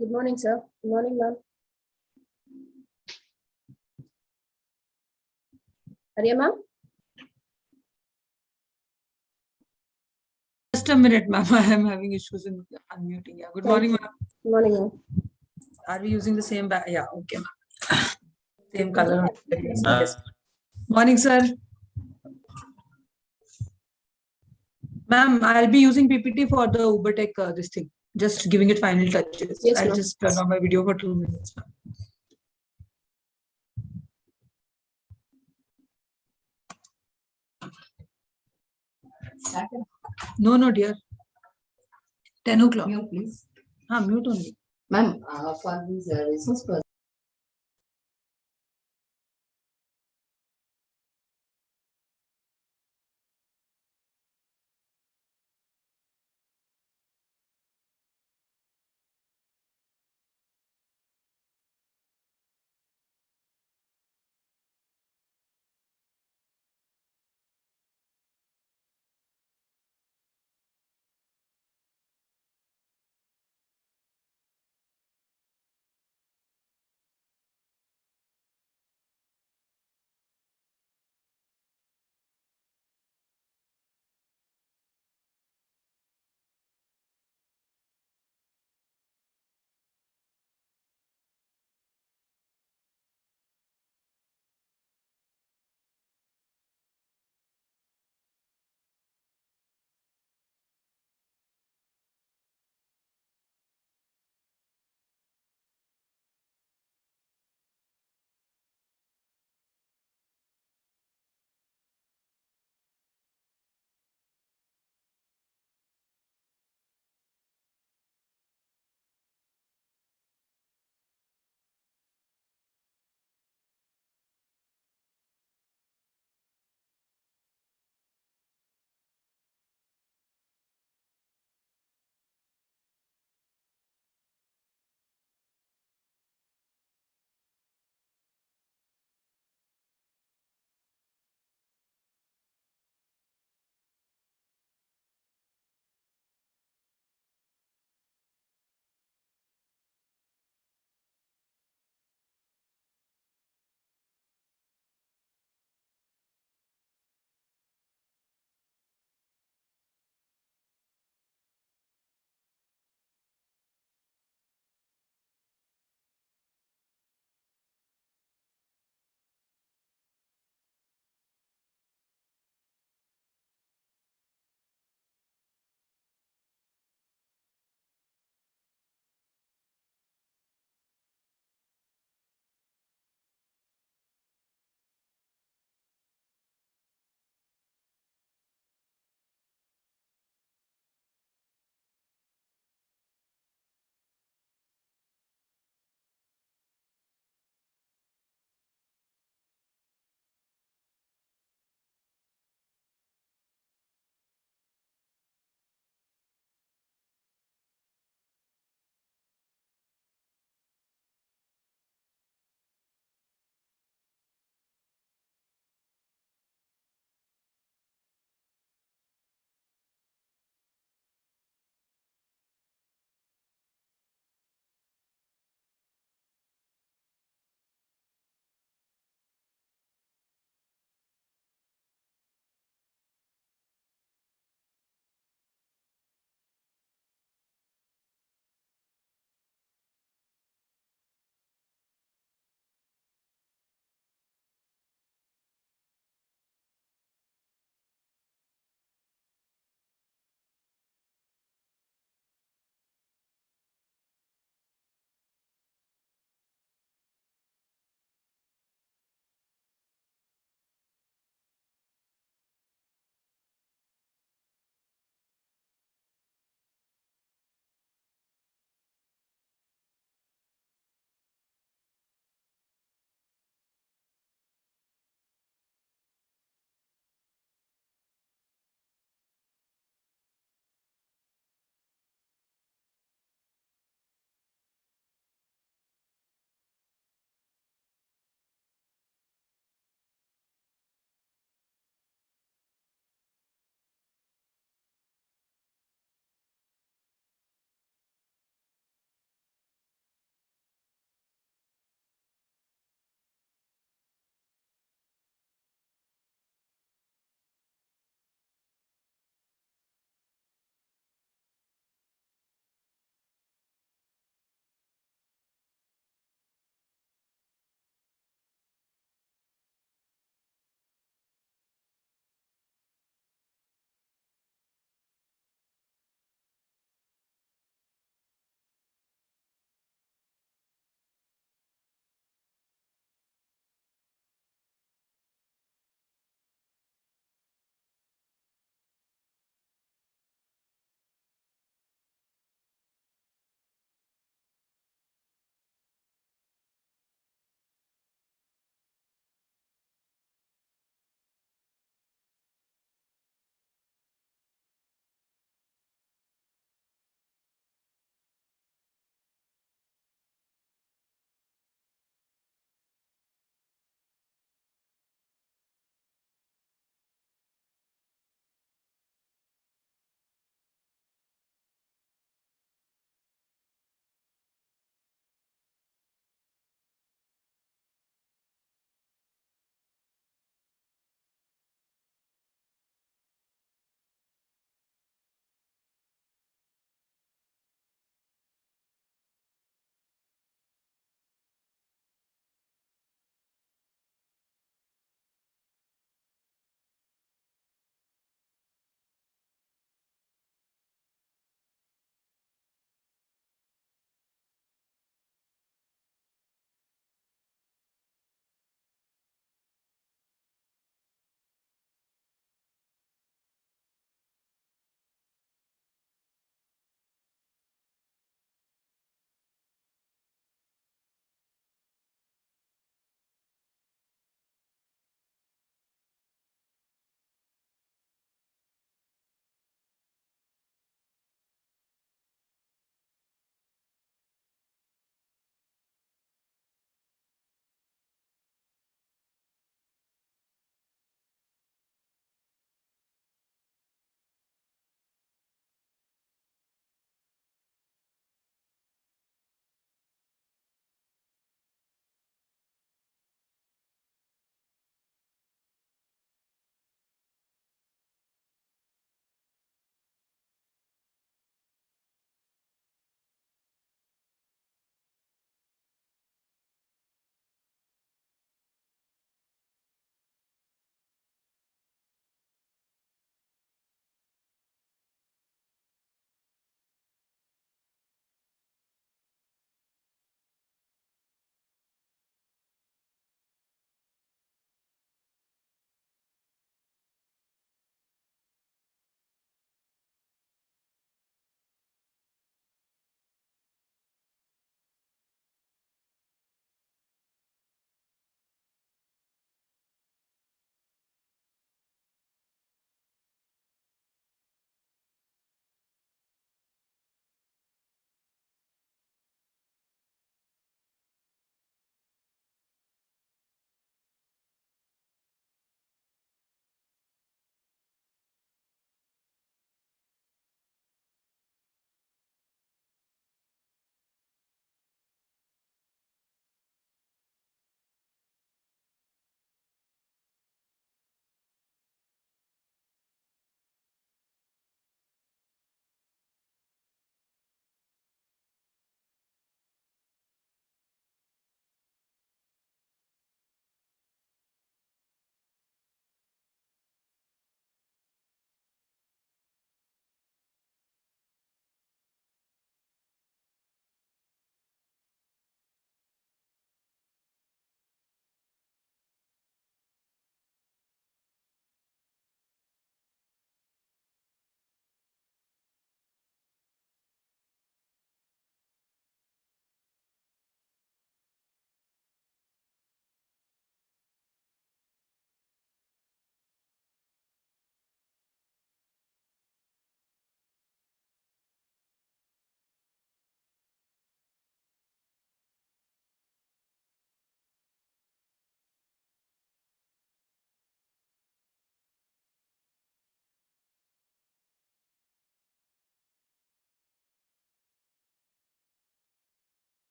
Good morning, sir. Good morning, ma'am. Arya, ma'am? Just a minute, ma'am. I am having issues in unmuting. Yeah. Good morning, ma'am. Good morning, ma'am. Are we using the same bag? Yeah. Okay, ma'am. Same color. Yes. Morning, sir. Ma'am, I'll be using PPT for the UberTech this thing. Just giving it final touches. Yes, I'll ma'am. just turn on my video for 2 minutes. No, dear. 10 o'clock. Mute, please. Mute only. Ma'am, for these resource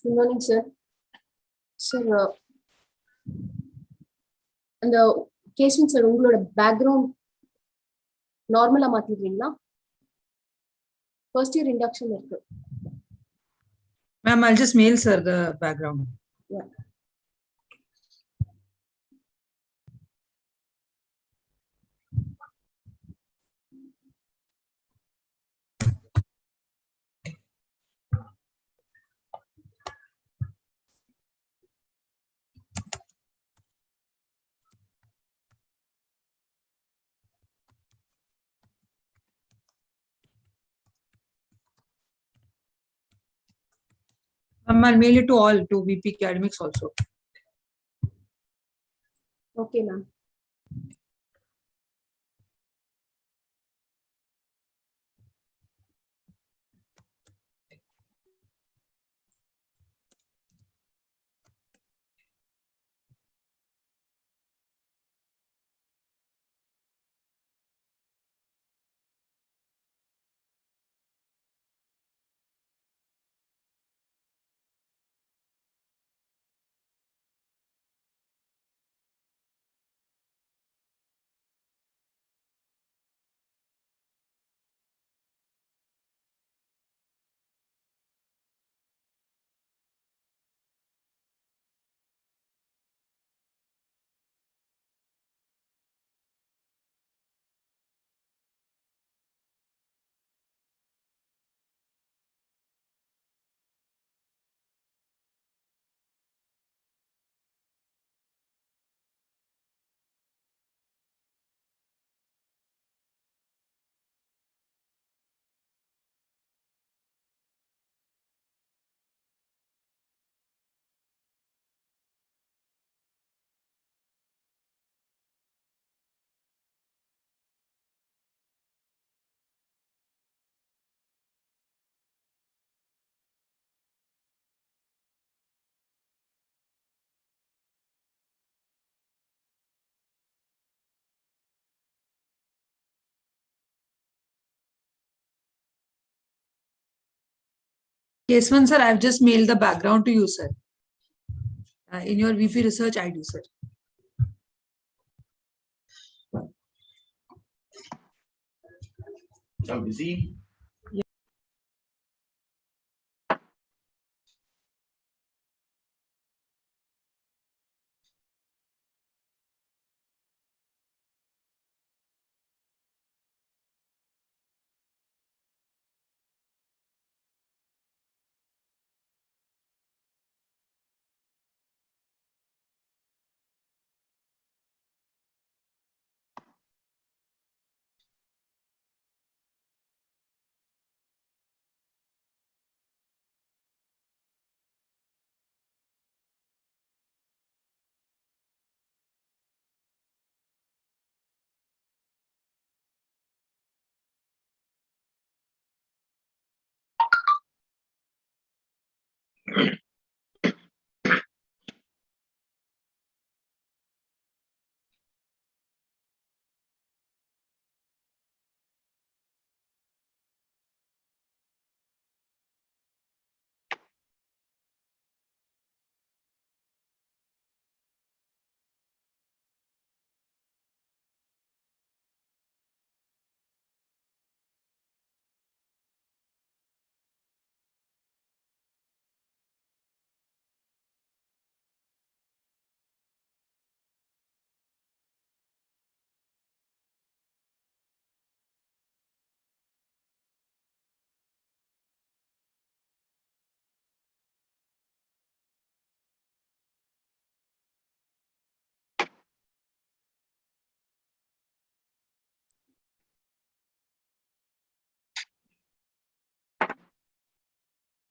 Good morning, sir. Sir, அந்த கேஸ்வின் sir உங்களோட background நார்மலா மாத்திடுறீங்களா? First year induction இருக்கு. Ma'am, I'll just mail sir the background. Yeah. Ma'am, I'll mail it to all, to VP Academics also. Okay, ma'am. Keswan sir, I've just mailed the background to you, sir. In your VP research ID, sir. I'm busy.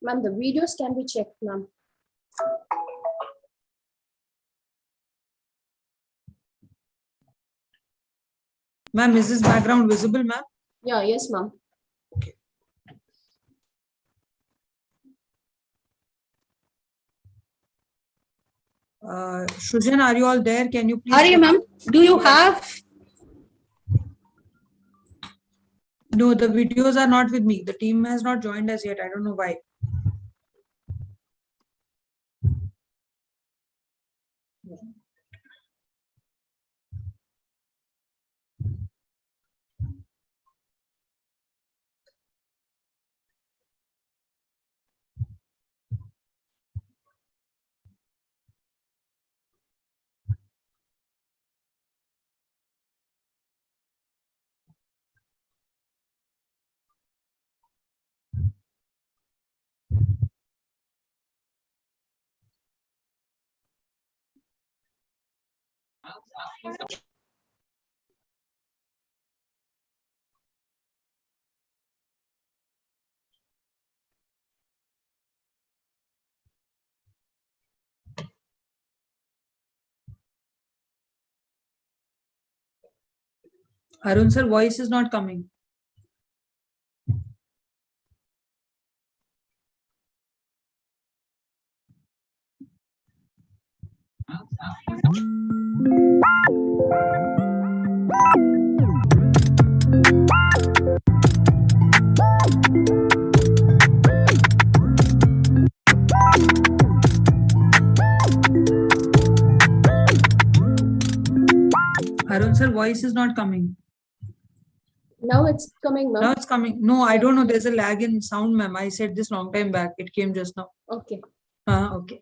Ma'am, the videos can be checked, ma'am. Ma'am, is this background visible, ma'am? Yeah, yes, ma'am. Shujan, are you all there? Can you please? Arya ma'am, do you have? No, the videos are not with me. The team has not joined us yet. I don't know why. Arun sir, voice is not coming. Arun sir, voice is not coming. Now it's coming, Now ma'am. it's coming. No, I don't know. There's a lag in sound, ma'am. I said this long time back. It came just now. Okay. Okay.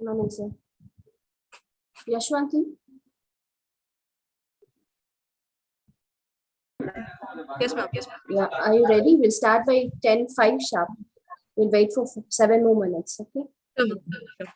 Morning, sir. Yashwanti? Yes, ma'am. Yes, ma'am. Yeah, are you ready? We'll start by 10:05 sharp. We'll wait for 7 more minutes, okay? Sure, ma'am. Sure.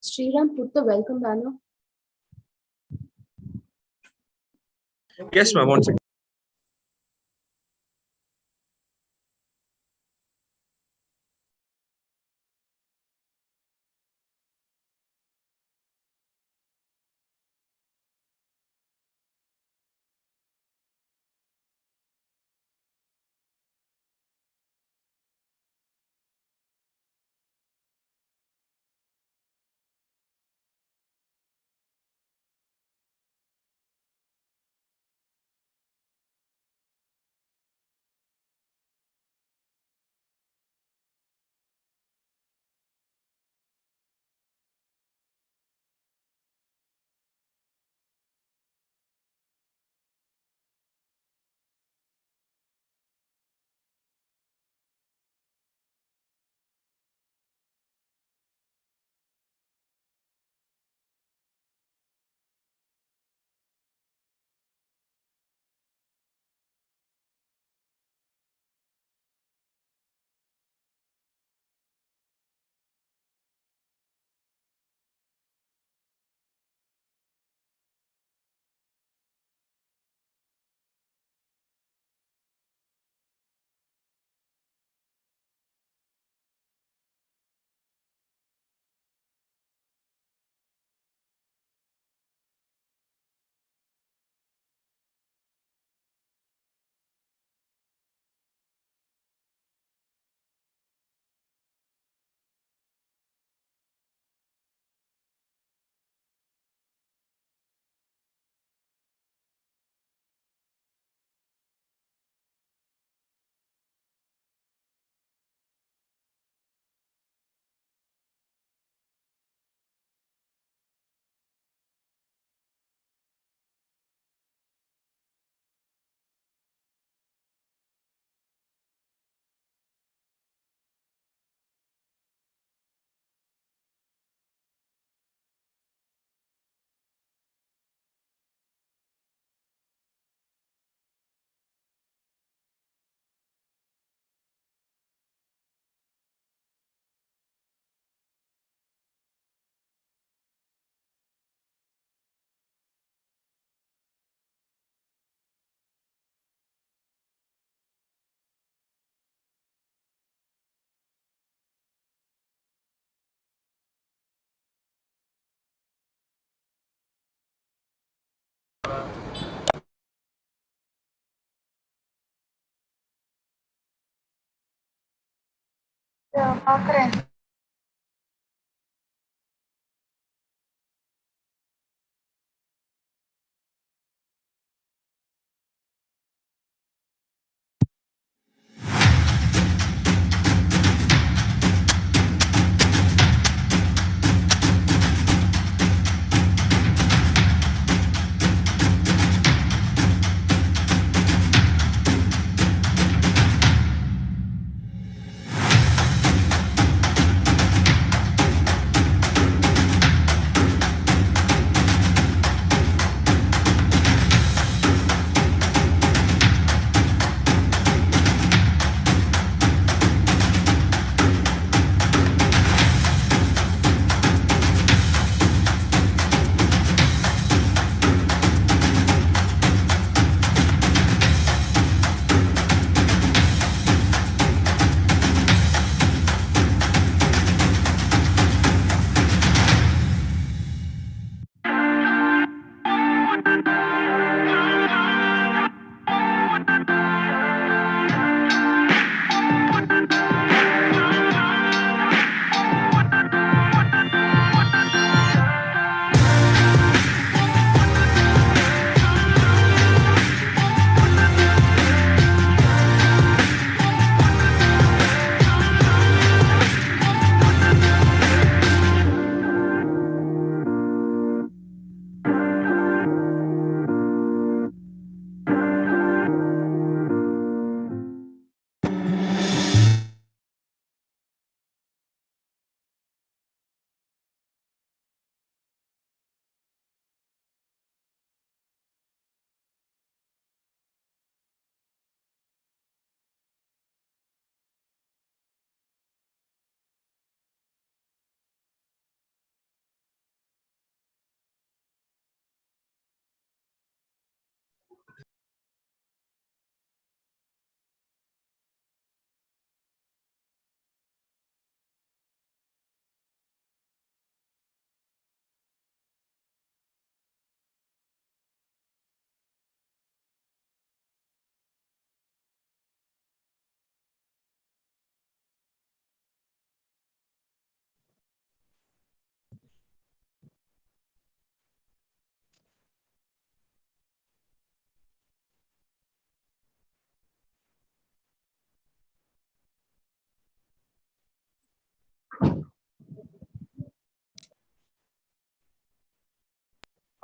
Sriram, put the welcome banner. Yes, ma'am. 1 second. பார்க்குறேன்.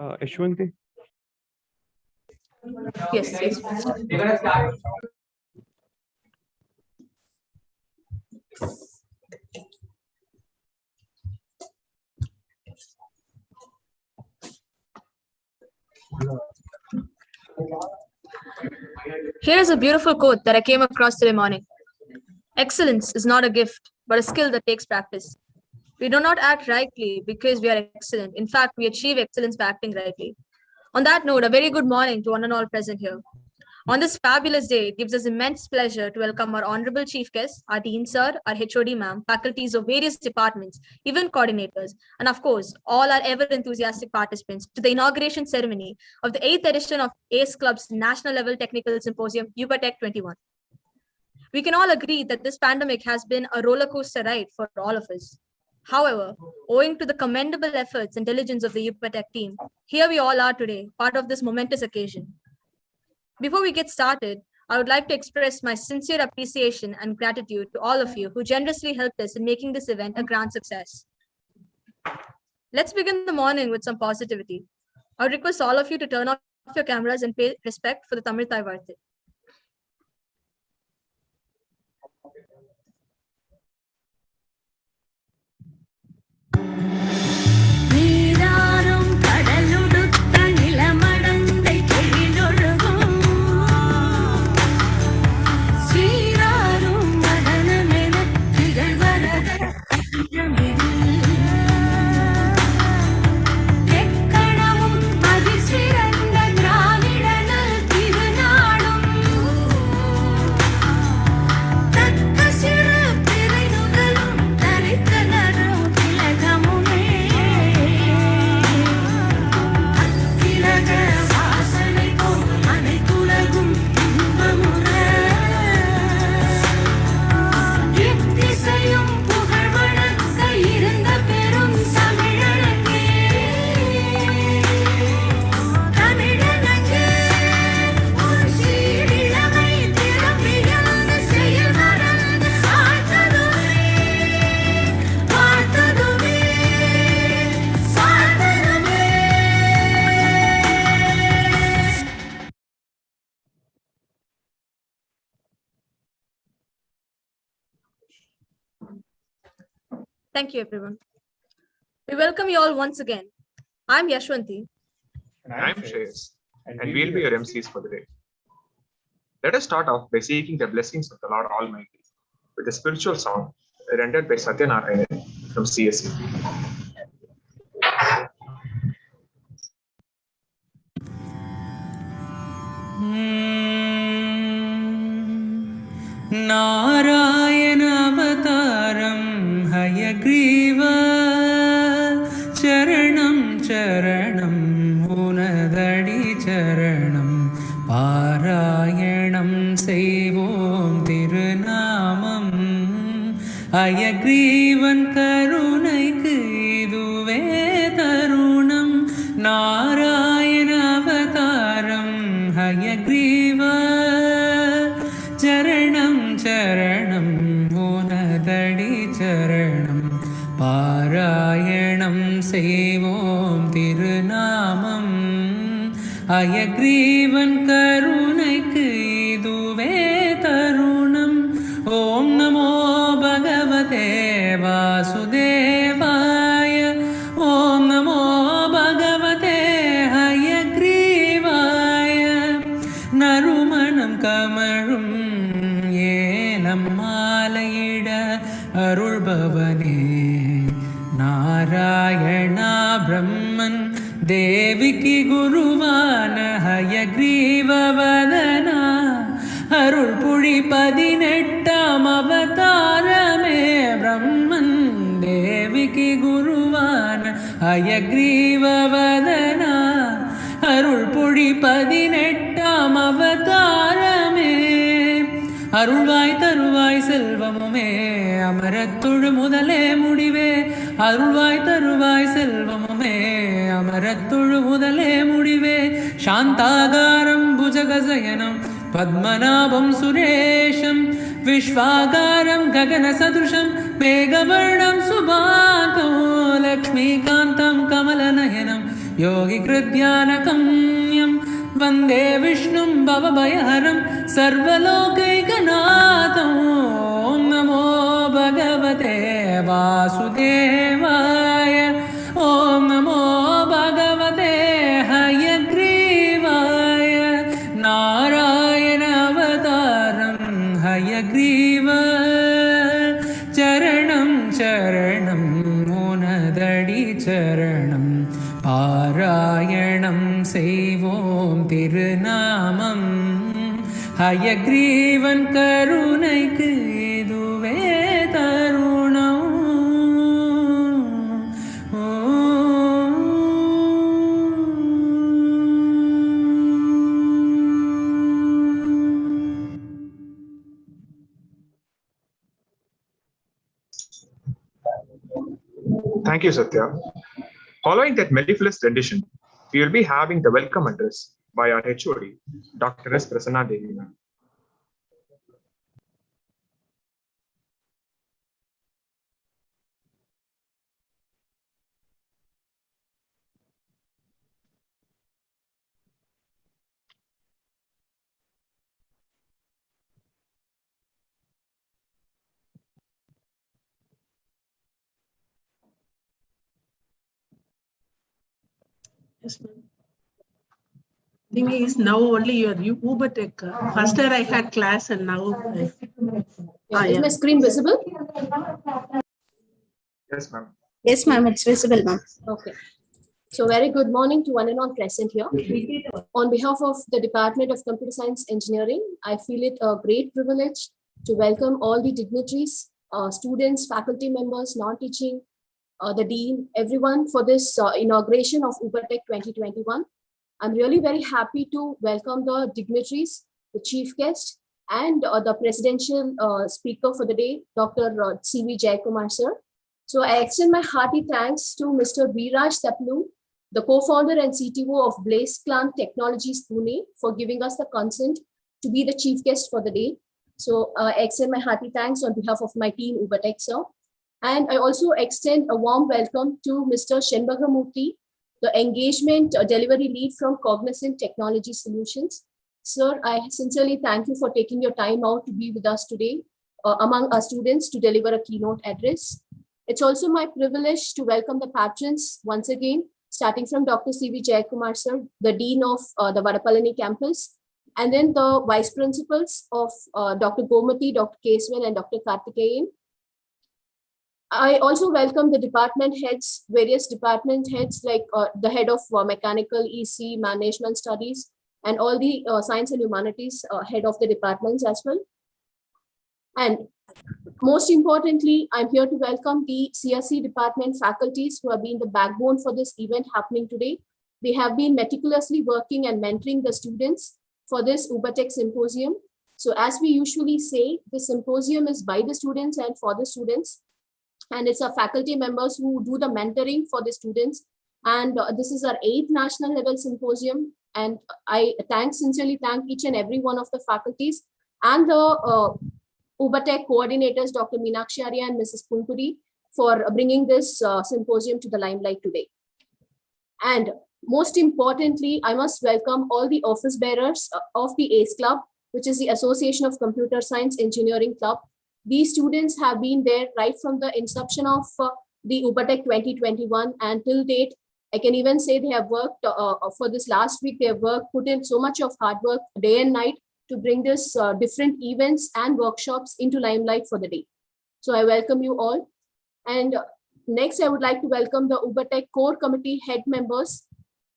Yashwanti? Yes. Here is a beautiful quote that I came across today morning. Excellence is not a gift, but a skill that takes practice. We do not act rightly because we are excellent. In fact, we achieve excellence by acting rightly. On that note, a very good morning to one and all present here. On this fabulous day, it gives us immense pleasure to welcome our honorable chief guests, our dean sir, our HOD ma'am, faculties of various departments, event coordinators, and of course, all our ever enthusiastic participants to the inauguration ceremony of the 8th edition of ACE Club's National Level Technical Symposium, UberTech'21. We can all agree that this pandemic has been a roller coaster ride for all of us. However, owing to the commendable efforts and diligence of the UberTech team, here we all are today, part of this momentous occasion. Before we get started, I would like to express my sincere appreciation and gratitude to all of you who generously helped us in making this event a grand success. Let's begin the morning with some positivity. I would request all of you to turn off your cameras and pay respect for the Tamil Thai Varthi. எக்கணமும் அதிசிறந்த திராவிடனல் திருநாடும் Thank you, everyone. We welcome you all once again. I'm Yashwanti. And I'm Shreyas, and we'll be your MCs for the day. Let us start off by seeking the blessings of the Lord Almighty with a spiritual song rendered by Satyanarayan from CSE. Narayan अवतारं Hayagriva चरणं चरणं उनदडि चरणं पारायणं செய்வோம் திருநாமம் हयग्रीवன் கருணைக்கு இதுவே தருணம் नारायण अवतारं हयग्रीवा चरणं चरणं उनदडि चरणं पारायणं செய்வோம் திருநாமம் हयग्रीवன் கருணைக்கு இதுவே தருணம் ஓம் நமோ பகவதே வாசுதேவாய ஓம் நமோ பகவதே ஹயக்ரீவாய நறுமணம் கமழும் ஏலம் மாலையிட அருள்பவனே நாராயணா பிரம்மன் தேவிக்கு குருவான ஹயக்ரீவவதனா அருள் புழி 18ஆம் அவதாரமே பிரம்மன் தேவிக்கு குருவான ஹயக்ரீவவதனா அருள் புழி 18ஆம் அவதாரமே அருள்வாய் தருவாய் செல்வமுமே அமரத்தொழு முதலே முடிவே அருள்வாய் தருவாய் செல்வமுமே அமரத்தொழு முதலே முடிவே சாந்தாகாரம் புஜகசயனம் பத்மநாபம் சுரேஷம் விஸ்வாகாரம் ககனசதுஷம் மேகவர்ணம் சுபாகோ லக்ஷ்மீகாந்தம் கமலநயனம் योगिकृध्यानकम्यं वन्दे विष्णुं भवभयहरं सर्वलोकैकनाथं ॐ नमो भगवते वासुदेवाय ॐ नमो भगवते हयग्रीवाय नारायण अवतारं हयग्रीव चरणं चरणं उनदडि चरणं பாராயணம் செய்வோம் திருநாமம் ஹயக்ரீவன் கருணைக்கு இதுவே தருணம் Thank you, Satya. Following that mellifluous rendition, we will be having the welcome address by our HOD, Dr. S. Prasanna Devi. Yes, ma'am. Thing is now only your UberTech. First year I had class and now. Is my screen visible? Yes, ma'am. Yes, ma'am, it's visible, ma'am. Okay. So very good morning to one and all present here. On behalf of the Department of Computer Science Engineering, I feel it a great privilege to welcome all the dignitaries, students, faculty members, non-teaching, the dean, everyone for this inauguration of UberTech' 2021. I'm really very happy to welcome the dignitaries, the chief guest, and the presidential speaker for the day, Dr. C.V. Jayakumar sir. So I extend my hearty thanks to Mr. Viraj Taplu, the co-founder and CTO of Blaze Clan Technologies Pune, for giving us the consent to be the chief guest for the day. So I extend my hearty thanks on behalf of my team UberTech sir. And I also extend a warm welcome to Mr. Shenbagamurthy, the engagement delivery lead from Cognizant Technology Solutions. Sir, I sincerely thank you for taking your time out to be with us today among our students to deliver a keynote address. It's also my privilege to welcome the patrons once again, starting from Dr. C.V. Jayakumar sir, the Dean of the Vadapalani campus, and then the Vice Principals of Dr. Gomati, Dr. Keswal, and Dr. Karthikeyan. I also welcome the department heads, various department heads like the head of mechanical EC, management studies, and all the science and humanities head of the departments as well. And most importantly, I'm here to welcome the CSE department faculties who have been the backbone for this event happening today. They have been meticulously working and mentoring the students for this UberTech symposium. So as we usually say, the symposium is by the students and for the students. And it's our faculty members who do the mentoring for the students. And this is our 8th national level symposium. And I sincerely thank each and every one of the faculties and the UberTech coordinators, Dr. Meenakshi Arya and Mrs. Punkudi, for bringing this symposium to the limelight today. And most importantly, I must welcome all the office bearers of the ACE Club, which is the Association of Computer Science Engineering Club. These students have been there right from the inception of the UberTech 2021 and till date. I can even say they have worked for this last week. They have put in so much of hard work day and night to bring this different events and workshops into limelight for the day. So I welcome you all. And next, I would like to welcome the UberTech core committee head members.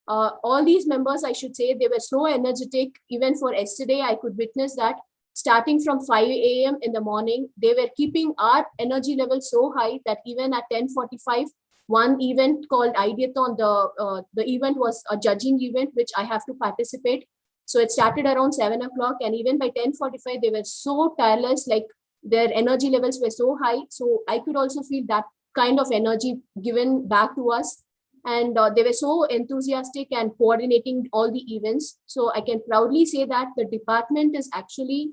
All these members, I should say, they were so energetic. Even for yesterday, I could witness that. Starting from 5 a.m. in the morning, they were keeping our energy level so high that even at 10:45, one event called Ideathon, the event was a judging event, which I have to participate. So it started around 7 o'clock, and even by 10:45, they were so tireless, like their energy levels were so high. So I could also feel that kind of energy given back to us. And they were so enthusiastic and coordinating all the events. So I can proudly say that the department is actually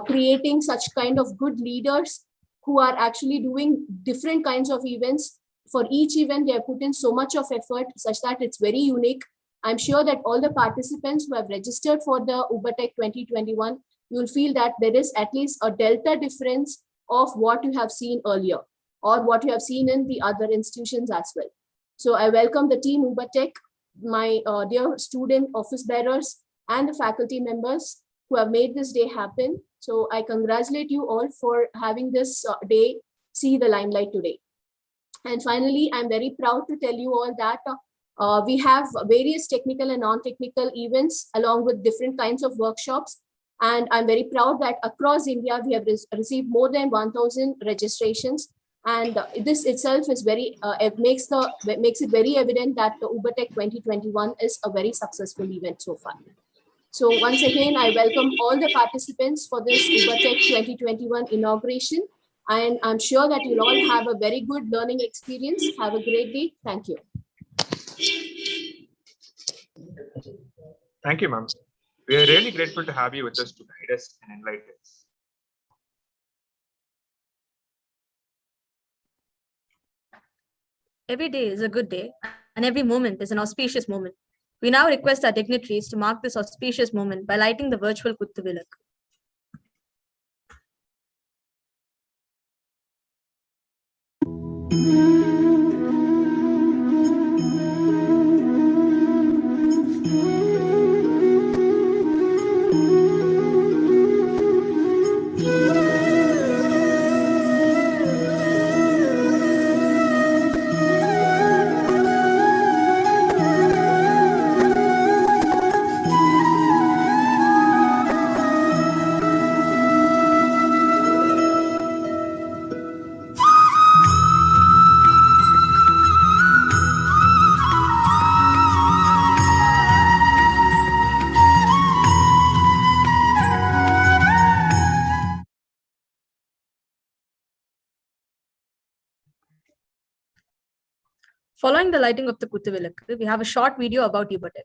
creating such kind of good leaders who are actually doing different kinds of events. For each event, they have put in so much of effort such that it's very unique. I'm sure that all the participants who have registered for the UberTech 2021, you'll feel that there is at least a delta difference of what you have seen earlier or what you have seen in the other institutions as well. So I welcome the team UberTech, my dear student office bearers, and the faculty members who have made this day happen. So I congratulate you all for having this day see the limelight today. And finally, I'm very proud to tell you all that we have various technical and non-technical events along with different kinds of workshops. And I'm very proud that across India, we have received more than 1,000 registrations. And this itself is very, makes it very evident that the UberTech 2021 is a very successful event so far. So once again, I welcome all the participants for this UberTech 2021 inauguration. And I'm sure that you'll all have a very good learning experience. Have a great day. Thank you. Thank you, ma'am. We are really grateful to have you with us to guide us and enlighten us. Every day is a good day, and every moment is an auspicious moment. We now request our dignitaries to mark this auspicious moment by lighting the virtual Kuttuvilak. Following the lighting of the Kuttuvilak, we have a short video about UberTech.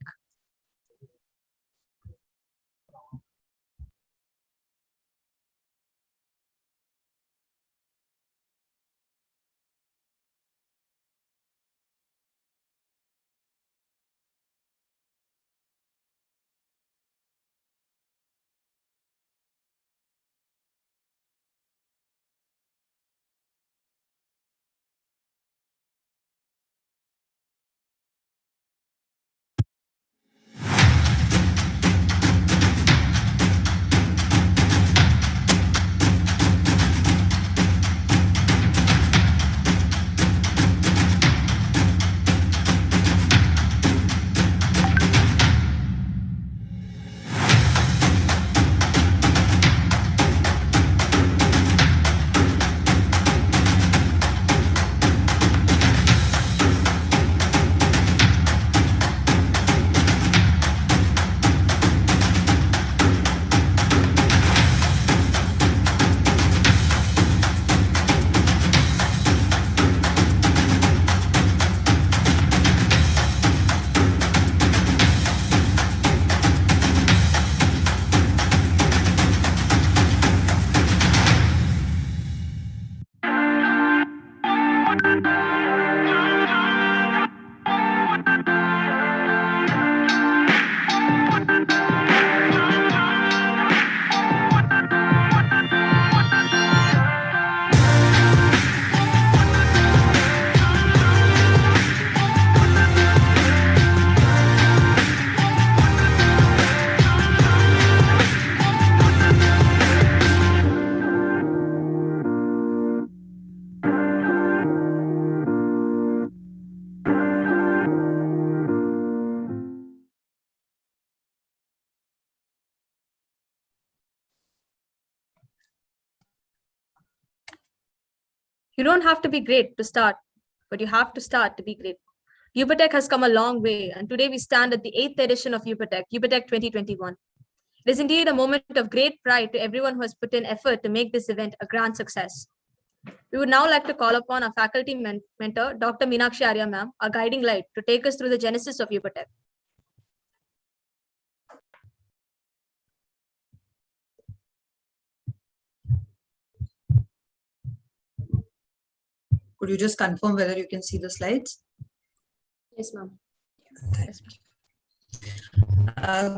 You don't have to be great to start, but you have to start to be great. UberTech has come a long way, and today we stand at the 8th edition of UberTech 2021. It is indeed a moment of great pride to everyone who has put in effort to make this event a grand success. We would now like to call upon our faculty mentor, Dr. Meenakshi Arya ma'am, our guiding light, to take us through the genesis of UberTech. Could you just confirm whether you can see the slides? Yes, ma'am.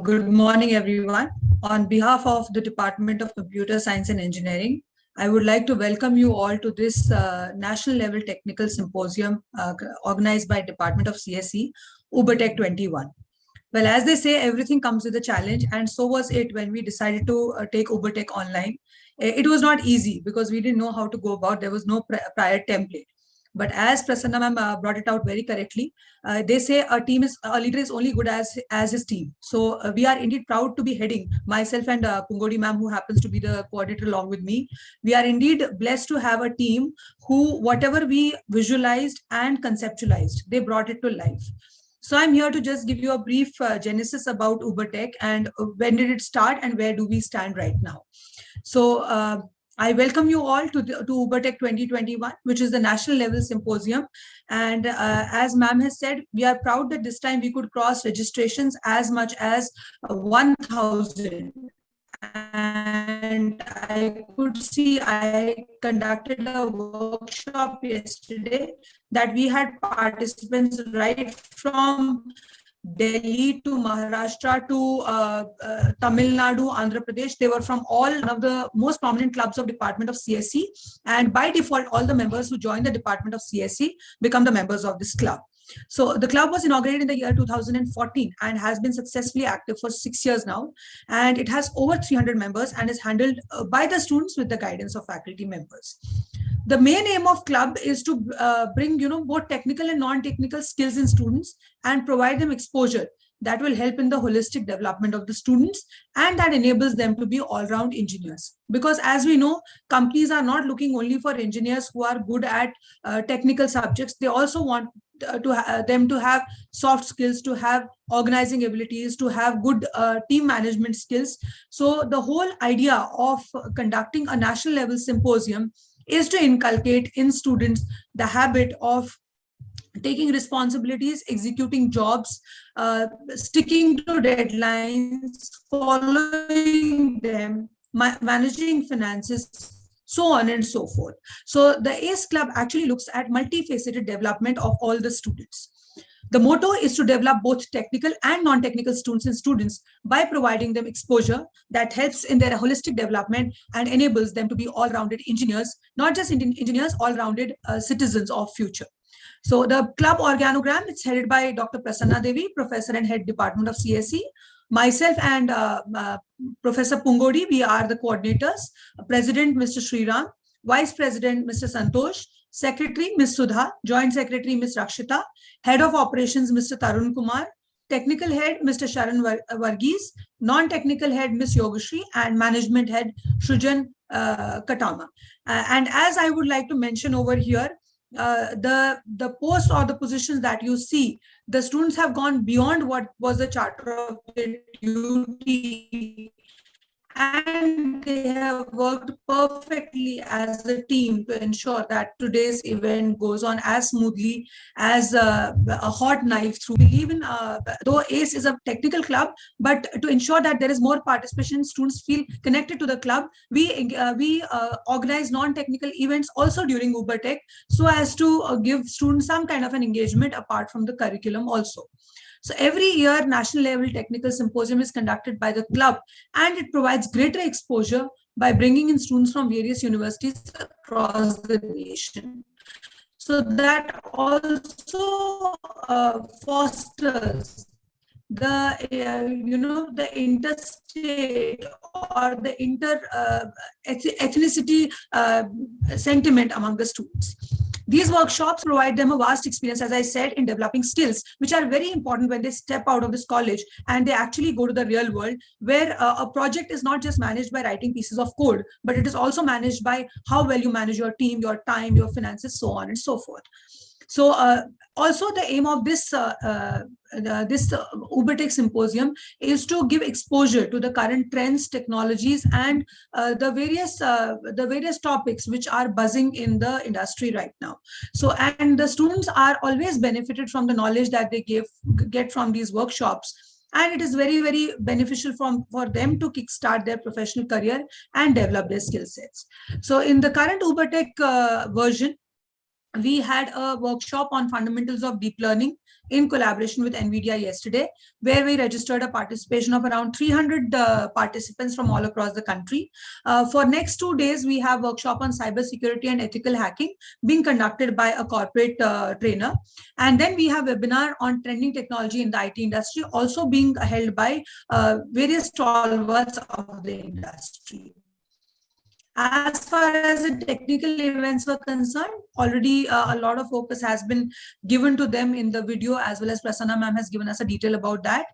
Good morning, everyone. On behalf of the Department of Computer Science and Engineering, I would like to welcome you all to this national level technical symposium organized by Department of CSE, UberTech'21. Well, as they say, everything comes with a challenge, and so was it when we decided to take UberTech online. It was not easy because we didn't know how to go about. There was no prior template. But as Prasanna ma'am brought it out very correctly, they say a leader is only good as his team. So we are indeed proud to be heading, myself and Pungodi ma'am, who happens to be the coordinator along with me. We are indeed blessed to have a team who, whatever we visualized and conceptualized, they brought it to life. So I'm here to just give you a brief genesis about UberTech and when did it start and where do we stand right now. So I welcome you all to UberTech 2021, which is the national level symposium. And as ma'am has said, we are proud that this time we could cross registrations as much as 1,000. And I could see, I conducted a workshop yesterday that we had participants right from Delhi to Maharashtra to Tamil Nadu, Andhra Pradesh. They were from one of the most prominent clubs of Department of CSE. And by default, all the members who join the Department of CSE become the members of this club. So the club was inaugurated in the year 2014 and has been successfully active for 6 years now. And it has over 300 members and is handled by the students with the guidance of faculty members. The main aim of club is to bring, both technical and non-technical skills in students and provide them exposure that will help in the holistic development of the students and that enables them to be all-round engineers. Because as we know, companies are not looking only for engineers who are good at technical subjects. They also want them to have soft skills, to have organizing abilities, to have good team management skills. So the whole idea of conducting a national level symposium is to inculcate in students the habit of taking responsibilities, executing jobs, sticking to deadlines, following them, managing finances, so on and so forth. So the ACE Club actually looks at multifaceted development of all the students. The motto is to develop both technical and non-technical students by providing them exposure that helps in their holistic development and enables them to be all-rounded engineers, not just engineers, all-rounded citizens of future. So the club organogram, it's headed by Dr. Prasanna Devi, Professor and Head Department of CSE. Myself and Professor Pungodi, we are the coordinators. President, Mr. Sriram. Vice President, Mr. Santosh. Secretary, Ms. Sudha. Joint Secretary, Ms. Rakshita. Head of Operations, Mr. Tarun Kumar. Technical Head, Mr. Sharan Varghese. Non-Technical Head, Ms. Yogashri. And Management Head, Shrujan Katama. And as I would like to mention over here, the posts or the positions that you see, the students have gone beyond what was the charter of their duty, and they have worked perfectly as a team to ensure that today's event goes on as smoothly as a hot knife through. We believe in, though ACE is a technical club, but to ensure that there is more participation, students feel connected to the club, we organize non-technical events also during UberTech so as to give students some kind of an engagement apart from the curriculum also. So every year, national level technical symposium is conducted by the club, and it provides greater exposure by bringing in students from various universities across the nation. So that also fosters the the interstate or the ethnicity sentiment among the students. These workshops provide them a vast experience, as I said, in developing skills, which are very important when they step out of this college and they actually go to the real world, where a project is not just managed by writing pieces of code, but it is also managed by how well you manage your team, your time, your finances, so on and so forth. So also the aim of this UberTech Symposium is to give exposure to the current trends, technologies, and the various topics which are buzzing in the industry right now. So, and the students are always benefited from the knowledge that they get from these workshops. And it is very, very beneficial for them to kickstart their professional career and develop their skill sets. So in the current UberTech version, we had a workshop on fundamentals of deep learning in collaboration with NVIDIA yesterday, where we registered a participation of around 300 participants from all across the country. For next 2 days, we have workshop on cybersecurity and ethical hacking being conducted by a corporate trainer. And then we have webinar on trending technology in the IT industry, also being held by various stalwarts of the industry. As far as the technical events were concerned, already a lot of focus has been given to them in the video, as well as Prasanna ma'am has given us a detail about that.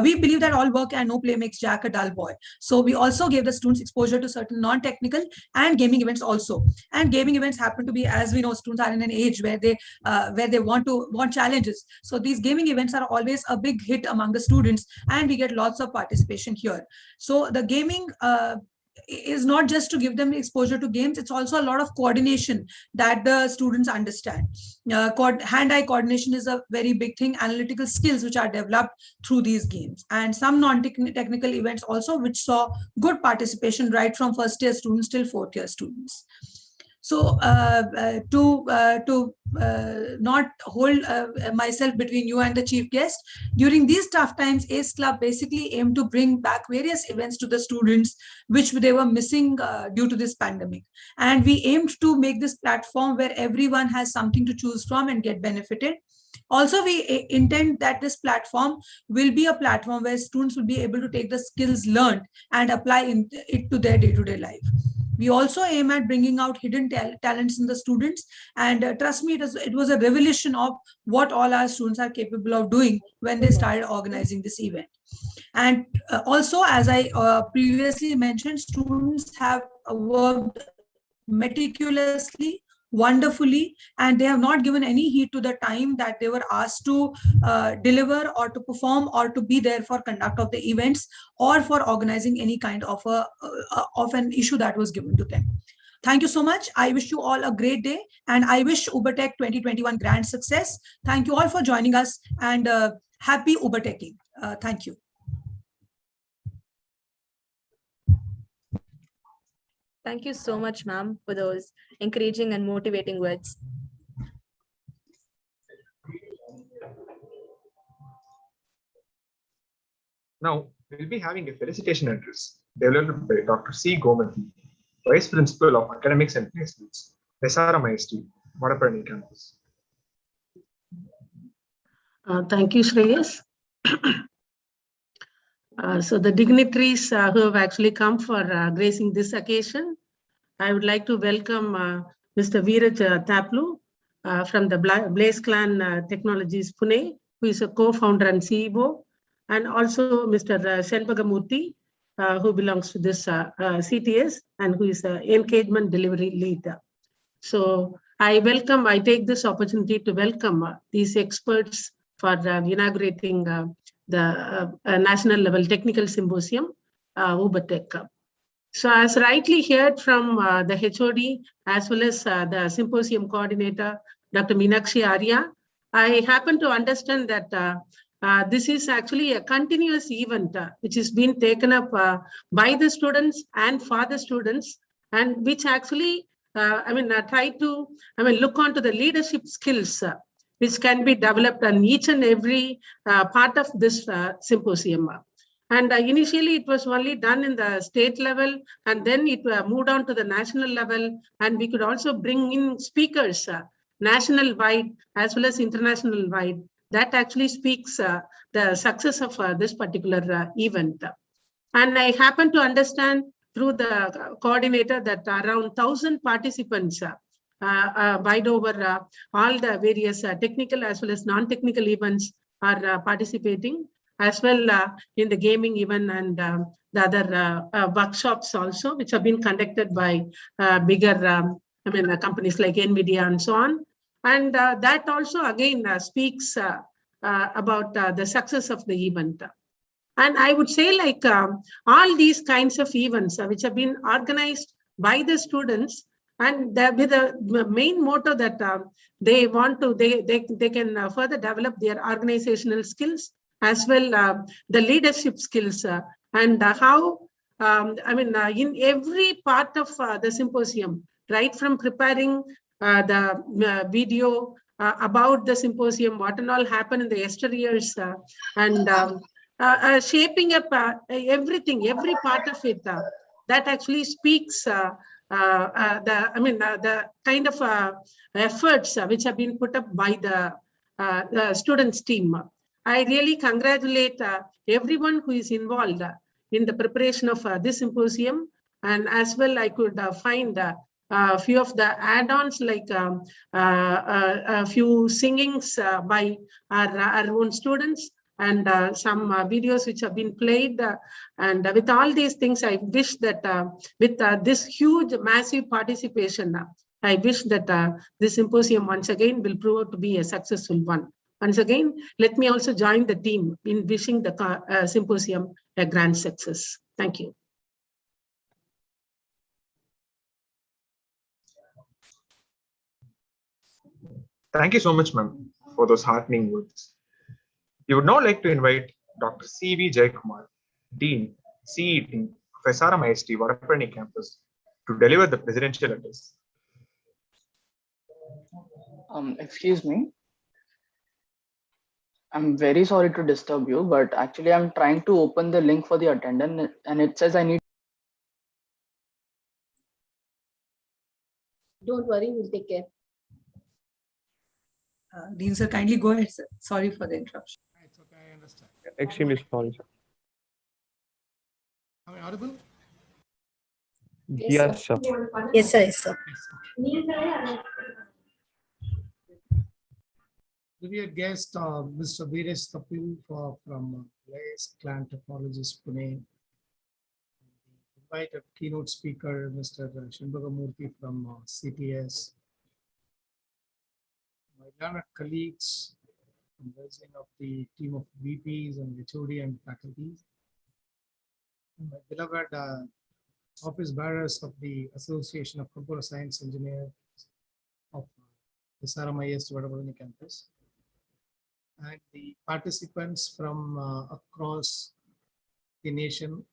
We believe that all work and no play makes Jack a dull boy. So we also gave the students exposure to certain non-technical and gaming events also. And gaming events happen to be, as we know, students are in an age where they want challenges. So these gaming events are always a big hit among the students, and we get lots of participation here. So the gaming is not just to give them exposure to games, it's also a lot of coordination that the students understand. Hand-eye coordination is a very big thing, analytical skills which are developed through these games, and some non-technical events also which saw good participation right from first year students till fourth year students. So to not hold myself between you and the chief guest, during these tough times, ACE Club basically aimed to bring back various events to the students which they were missing due to this pandemic. And we aimed to make this platform where everyone has something to choose from and get benefited. Also, we intend that this platform will be a platform where students will be able to take the skills learned and apply it to their day-to-day life. We also aim at bringing out hidden talents in the students, and trust me, it was a revelation of what all our students are capable of doing when they started organizing this event. And also, as I previously mentioned, students have worked meticulously, wonderfully, and they have not given any heed to the time that they were asked to deliver or to perform or to be there for conduct of the events or for organizing any kind of an issue that was given to them. Thank you so much. I wish you all a great day, and I wish UberTech 2021 grand success. Thank you all for joining us, and happy UberTeching. Thank you. Thank you so much, ma'am, for those encouraging and motivating words. Now, we'll be having a felicitation address developed by Dr. C. Gomathi, Vice Principal of Academics and Placements, SRM IST, Vadapalani campus. Thank you, Shreyas. So the dignitaries who have actually come for gracing this occasion, I would like to welcome Mr. Veeraj Taplu from the Blaze Clan Technologies Pune, who is a co-founder and CEO, and also Mr. Shenpagamurthy, who belongs to this CTS and who is the engagement delivery lead. So I take this opportunity to welcome these experts for inaugurating the national level technical symposium, UberTech. So as rightly heard from the HOD, as well as the symposium coordinator, Dr. Meenakshi Arya, I happen to understand that this is actually a continuous event which is being taken up by the students and for the students, and which actually, try to, look onto the leadership skills which can be developed on each and every part of this symposium. And initially, it was only done in the state level, and then it moved on to the national level, and we could also bring in speakers national wide as well as international wide. That actually speaks the success of this particular event. And I happen to understand through the coordinator that around 1,000 participants wide over all the various technical as well as non-technical events are participating, as well in the gaming event and the other workshops also, which have been conducted by bigger companies like NVIDIA and so on. And that also again speaks about the success of the event. And I would say like all these kinds of events which have been organized by the students, and with the main motto that they want to, they can further develop their organizational skills as well the leadership skills and how in every part of the symposium, right from preparing the video about the symposium, what and all happened in the yesteryears, and shaping up everything, every part of it that actually speaks the kind of efforts which have been put up by the students team. I really congratulate everyone who is involved in the preparation of this symposium, and as well I could find a few of the add-ons like a few singings by our own students, and some videos which have been played. And with all these things, I wish that with this huge, massive participation, I wish that this symposium once again will prove out to be a successful one. Once again, let me also join the team in wishing the symposium a grand success. Thank you. Thank you so much, ma'am, for those heartening words. We would now like to invite Dr. C.V. Jayakumar, Dean, CET of SRM IST Vadapalani campus, to deliver the presidential address. Excuse me. I'm very sorry to disturb you, but actually I'm trying to open the link for the attendance and it says I need. Don't worry, we'll take care. Dean sir, kindly go ahead, sir. Sorry for the interruption. It's okay, I understand. Extremely sorry, sir. Am I audible? Yes, sir. Yes, sir. Yes, sir. Dear guest, Mr. Veeresh Taplu from Blaze Clan Technologies, Pune. Invited keynote speaker, Mr. Shanbagamurthy from CTS. My learned colleagues, comprising of the team of VPs and HOD and faculties. And my beloved office bearers of the Association of Computer Science Engineers of SRM IST Vadapalani campus. And the participants from across the nation.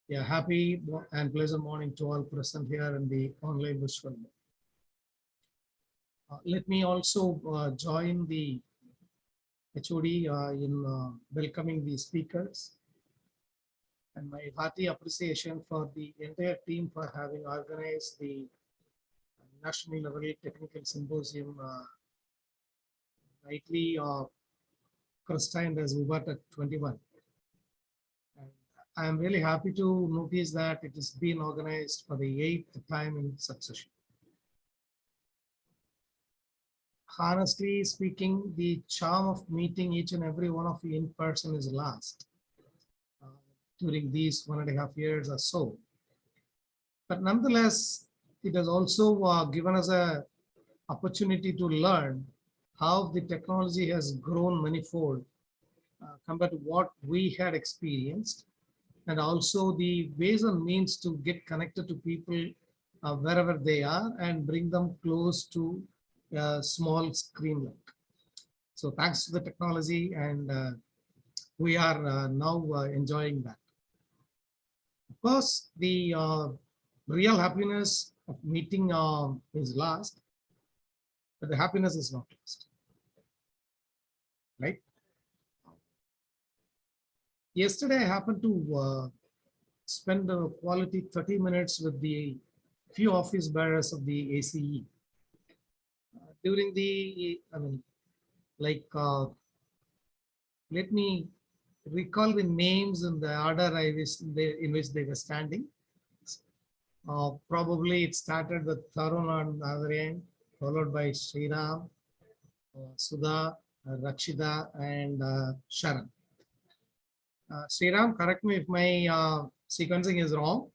Yeah, happy and pleasant morning to all present here in the online virtual. Let me also join the HOD in welcoming the speakers, and my hearty appreciation for the entire team for having organized the national level technical symposium, rightly christened as UberTech'21. And I am really happy to notice that it has been organized for the 8th time in succession. Honestly speaking, the charm of meeting each and every one of you in person is lost during these 1.5 years or so. But nonetheless, it has also given us an opportunity to learn how the technology has grown manifold compared to what we had experienced, and also the ways and means to get connected to people wherever they are and bring them close to a small screen like. So thanks to the technology, and we are now enjoying that. Of course, the real happiness of meeting is lost, but the happiness is not lost, right? Yesterday, I happened to spend a quality 30 minutes with the few office bearers of the ACE. During the, let me recall the names in the order in which they were standing. Probably it started with Tarun on the other end, followed by Sriram, Sudha, Rakshita, and Sharan. Sriram, correct me if my sequencing is wrong.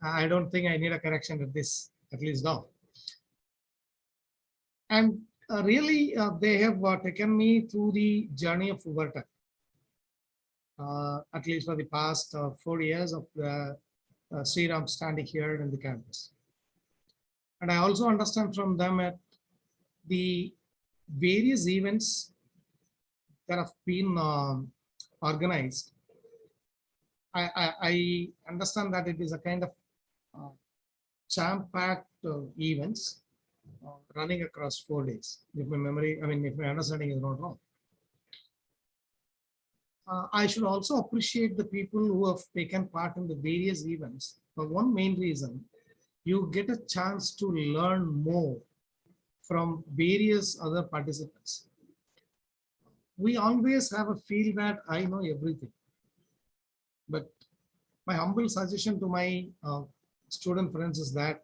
I don't think I need a correction at this, at least now. And really, they have taken me through the journey of UberTech. At least for the past 4 years of Sriram standing here in the campus. And I also understand from them at the various events that have been organized. I understand that it is a kind of jam-packed events running across 4 days. If my memory, if my understanding is not wrong. I should also appreciate the people who have taken part in the various events. For one main reason, you get a chance to learn more from various other participants. We always have a feel that I know everything. But my humble suggestion to my student friends is that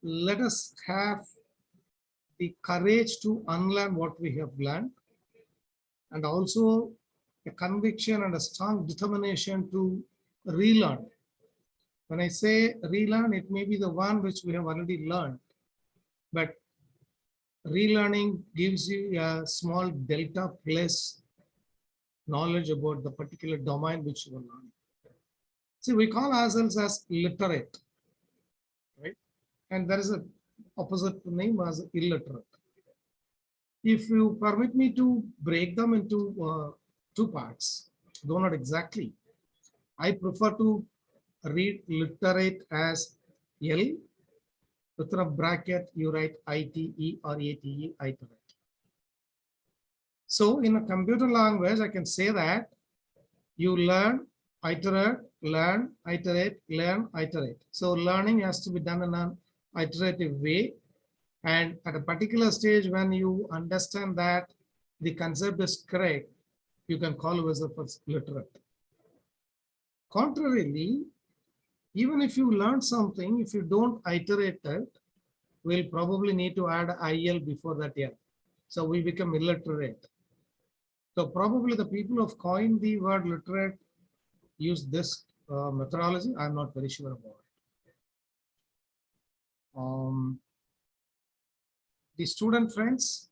let us have the courage to unlearn what we have learned, and also a conviction and a strong determination to relearn. When I say relearn, it may be the one which we have already learned, but relearning gives you a small delta plus knowledge about the particular domain which you are learning. See, we call ourselves as literate, right? And there is an opposite name as illiterate. If you permit me to break them into two parts, though not exactly, I prefer to read literate as L, within a bracket you write ITE or ATE, iterate. So in a computer language, I can say that you learn, iterate, learn, iterate, learn, iterate. So learning has to be done in an iterative way. And at a particular stage, when you understand that the concept is correct, you can call yourself as literate. Contrarily, even if you learn something, if you don't iterate it, we'll probably need to add IL before that year. So we become illiterate. So probably the people who have coined the word literate use this methodology. I'm not very sure about it. The student friends,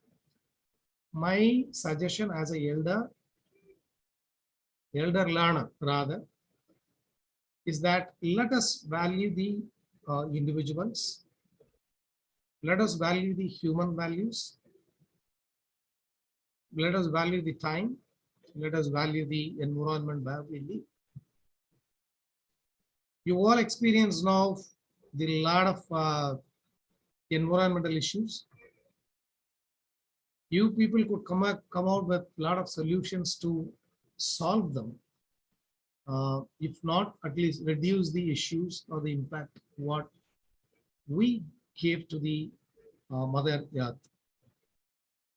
my suggestion as a elder learner rather, is that let us value the individuals. Let us value the human values. Let us value the time. Let us value the environment where we live. You all experience now the lot of environmental issues. You people could come out with a lot of solutions to solve them. If not, at least reduce the issues or the impact what we give to the Mother Earth.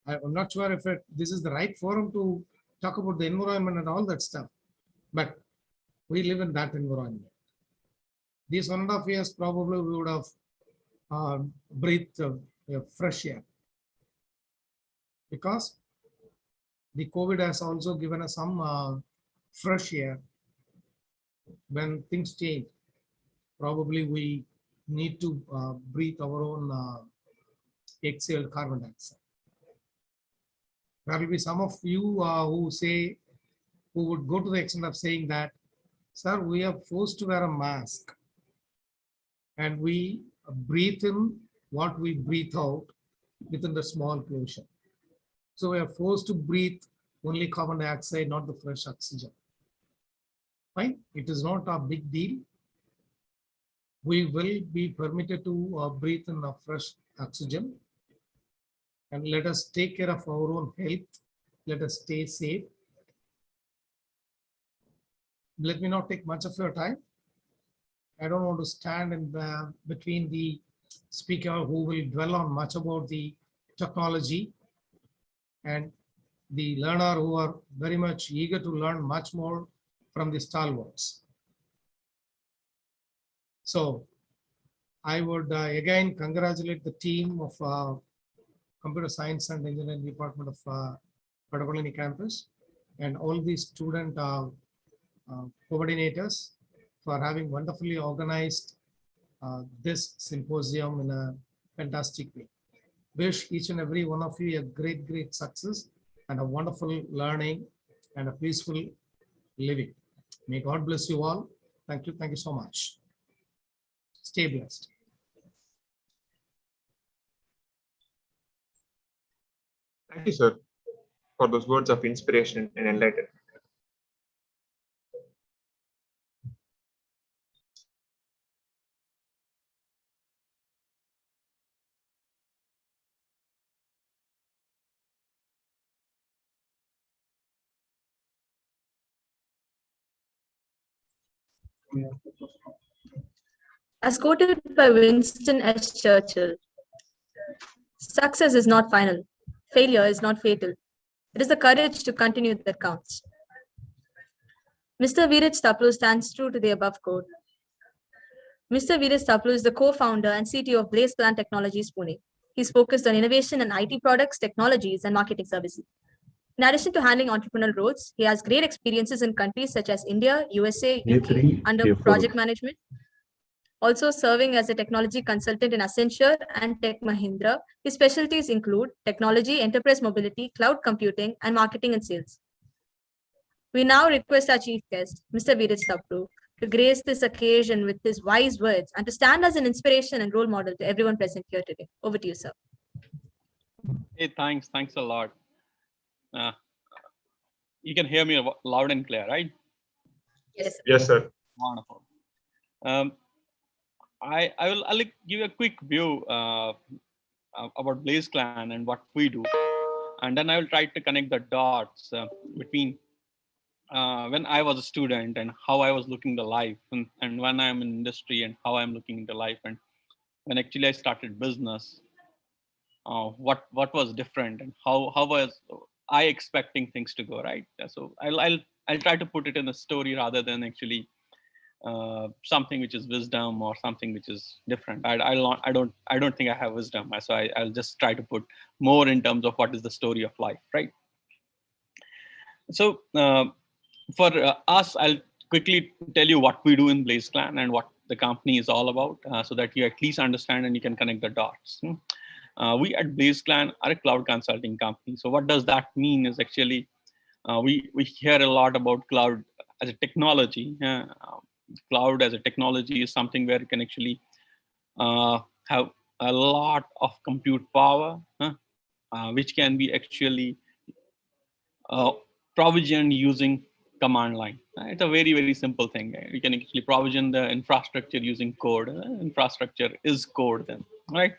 I'm not sure if this is the right forum to talk about the environment and all that stuff, but we live in that environment. These 1.5 years, probably we would have breathed fresh air, because the COVID has also given us some fresh air. When things change, probably we need to breathe our own exhaled carbon dioxide. There will be some of you who would go to the extent of saying that, sir, we are forced to wear a mask and we breathe in what we breathe out within the small closure. So we are forced to breathe only carbon dioxide, not the fresh oxygen. Fine, it is not a big deal. We will be permitted to breathe in a fresh oxygen. And let us take care of our own health. Let us stay safe. Let me not take much of your time. I don't want to stand in between the speaker who will dwell on much about the technology and the learner who are very much eager to learn much more from the stalwarts. So I would again congratulate the team of Computer Science and Engineering Department of Vadapalani campus and all the student coordinators for having wonderfully organized this symposium in a fantastic way. Wish each and every one of you a great success and a wonderful learning and a peaceful living. May God bless you all. Thank you so much. Stay blessed. Thank you, sir, for those words of inspiration and enlightenment. As quoted by Winston S. Churchill, success is not final. Failure is not fatal. It is the courage to continue that counts. Mr. Viraj Taplu stands true to the above quote. Mr. Viraj Taplu is the co-founder and CTO of Vadapalani Technologies, Pune. He's focused on innovation in IT products, technologies, and marketing services. In addition to handling entrepreneurial roles, he has great experiences in countries such as India, USA, UK under project management. Also serving as a technology consultant in Accenture and Tech Mahindra. His specialties include technology, enterprise mobility, cloud computing, and marketing and sales. We now request our chief guest, Mr. Viraj Taplu, to grace this occasion with his wise words and to stand as an inspiration and role model to everyone present here today. Over to you, sir. Hey, thanks a lot. You can hear me loud and clear, right? Yes. Yes, sir. Wonderful. I'll give you a quick view about BlazeClan and what we do, and then I will try to connect the dots between when I was a student and how I was looking the life, and when I'm in industry and how I'm looking into life, and when actually I started business, what was different and how was I expecting things to go, right? So I'll try to put it in a story rather than actually something which is wisdom or something which is different. I don't think I have wisdom, so I'll just try to put more in terms of what is the story of life, right? So for us, I'll quickly tell you what we do in BlazeClan and what the company is all about, so that you at least understand and you can connect the dots. We at BlazeClan are a cloud consulting company. So what does that mean is actually we hear a lot about cloud as a technology. Cloud as a technology is something where you can actually have a lot of compute power, which can be actually provisioned using command line. It's a very simple thing. You can actually provision the infrastructure using code. Infrastructure is code then, right?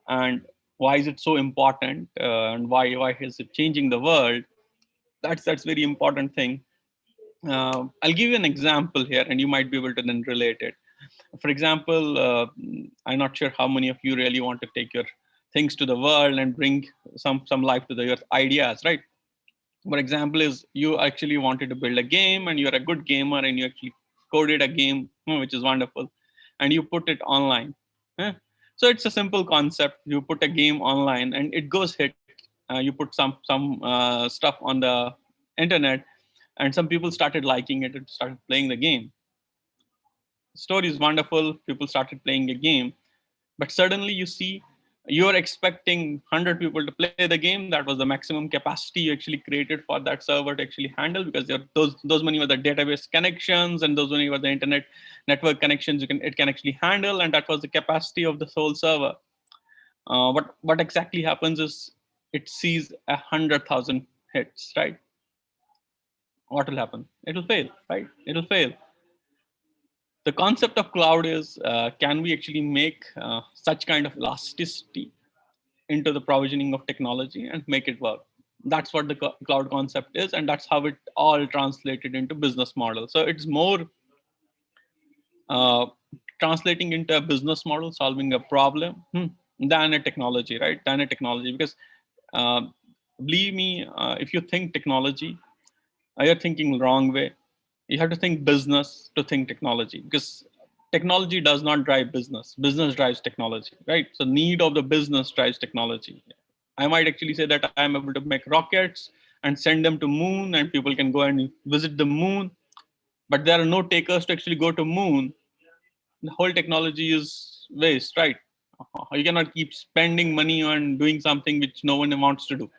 And why is it so important, and why is it changing the world? That's very important thing. I'll give you an example here, and you might be able to then relate it. For example, I'm not sure how many of you really want to take your things to the world and bring some life to your ideas, right? For example, is you actually wanted to build a game, and you're a good gamer, and you actually coded a game, which is wonderful, and you put it online. So it's a simple concept. You put a game online, and it goes hit. You put some stuff on the internet, and some people started liking it and started playing the game. The story is wonderful. People started playing a game, but suddenly you see you're expecting 100 people to play the game. That was the maximum capacity you actually created for that server to actually handle, because those many were the database connections, and those many were the internet network connections it can actually handle, and that was the capacity of the whole server. What exactly happens is it sees 100,000 hits, right? What will happen? It'll fail, right? It'll fail. The concept of cloud is, can we actually make such kind of elasticity into the provisioning of technology and make it work? That's what the cloud concept is, and that's how it all translated into business model. So it's more translating into a business model, solving a problem, than a technology, right? Than a technology, because believe me, if you think technology, you're thinking wrong way. You have to think business to think technology, because technology does not drive business. Business drives technology, right? So need of the business drives technology. I might actually say that I'm able to make rockets and send them to moon, and people can go and visit the moon, but there are no takers to actually go to moon. The whole technology is waste, right? You cannot keep spending money on doing something which no one wants to do.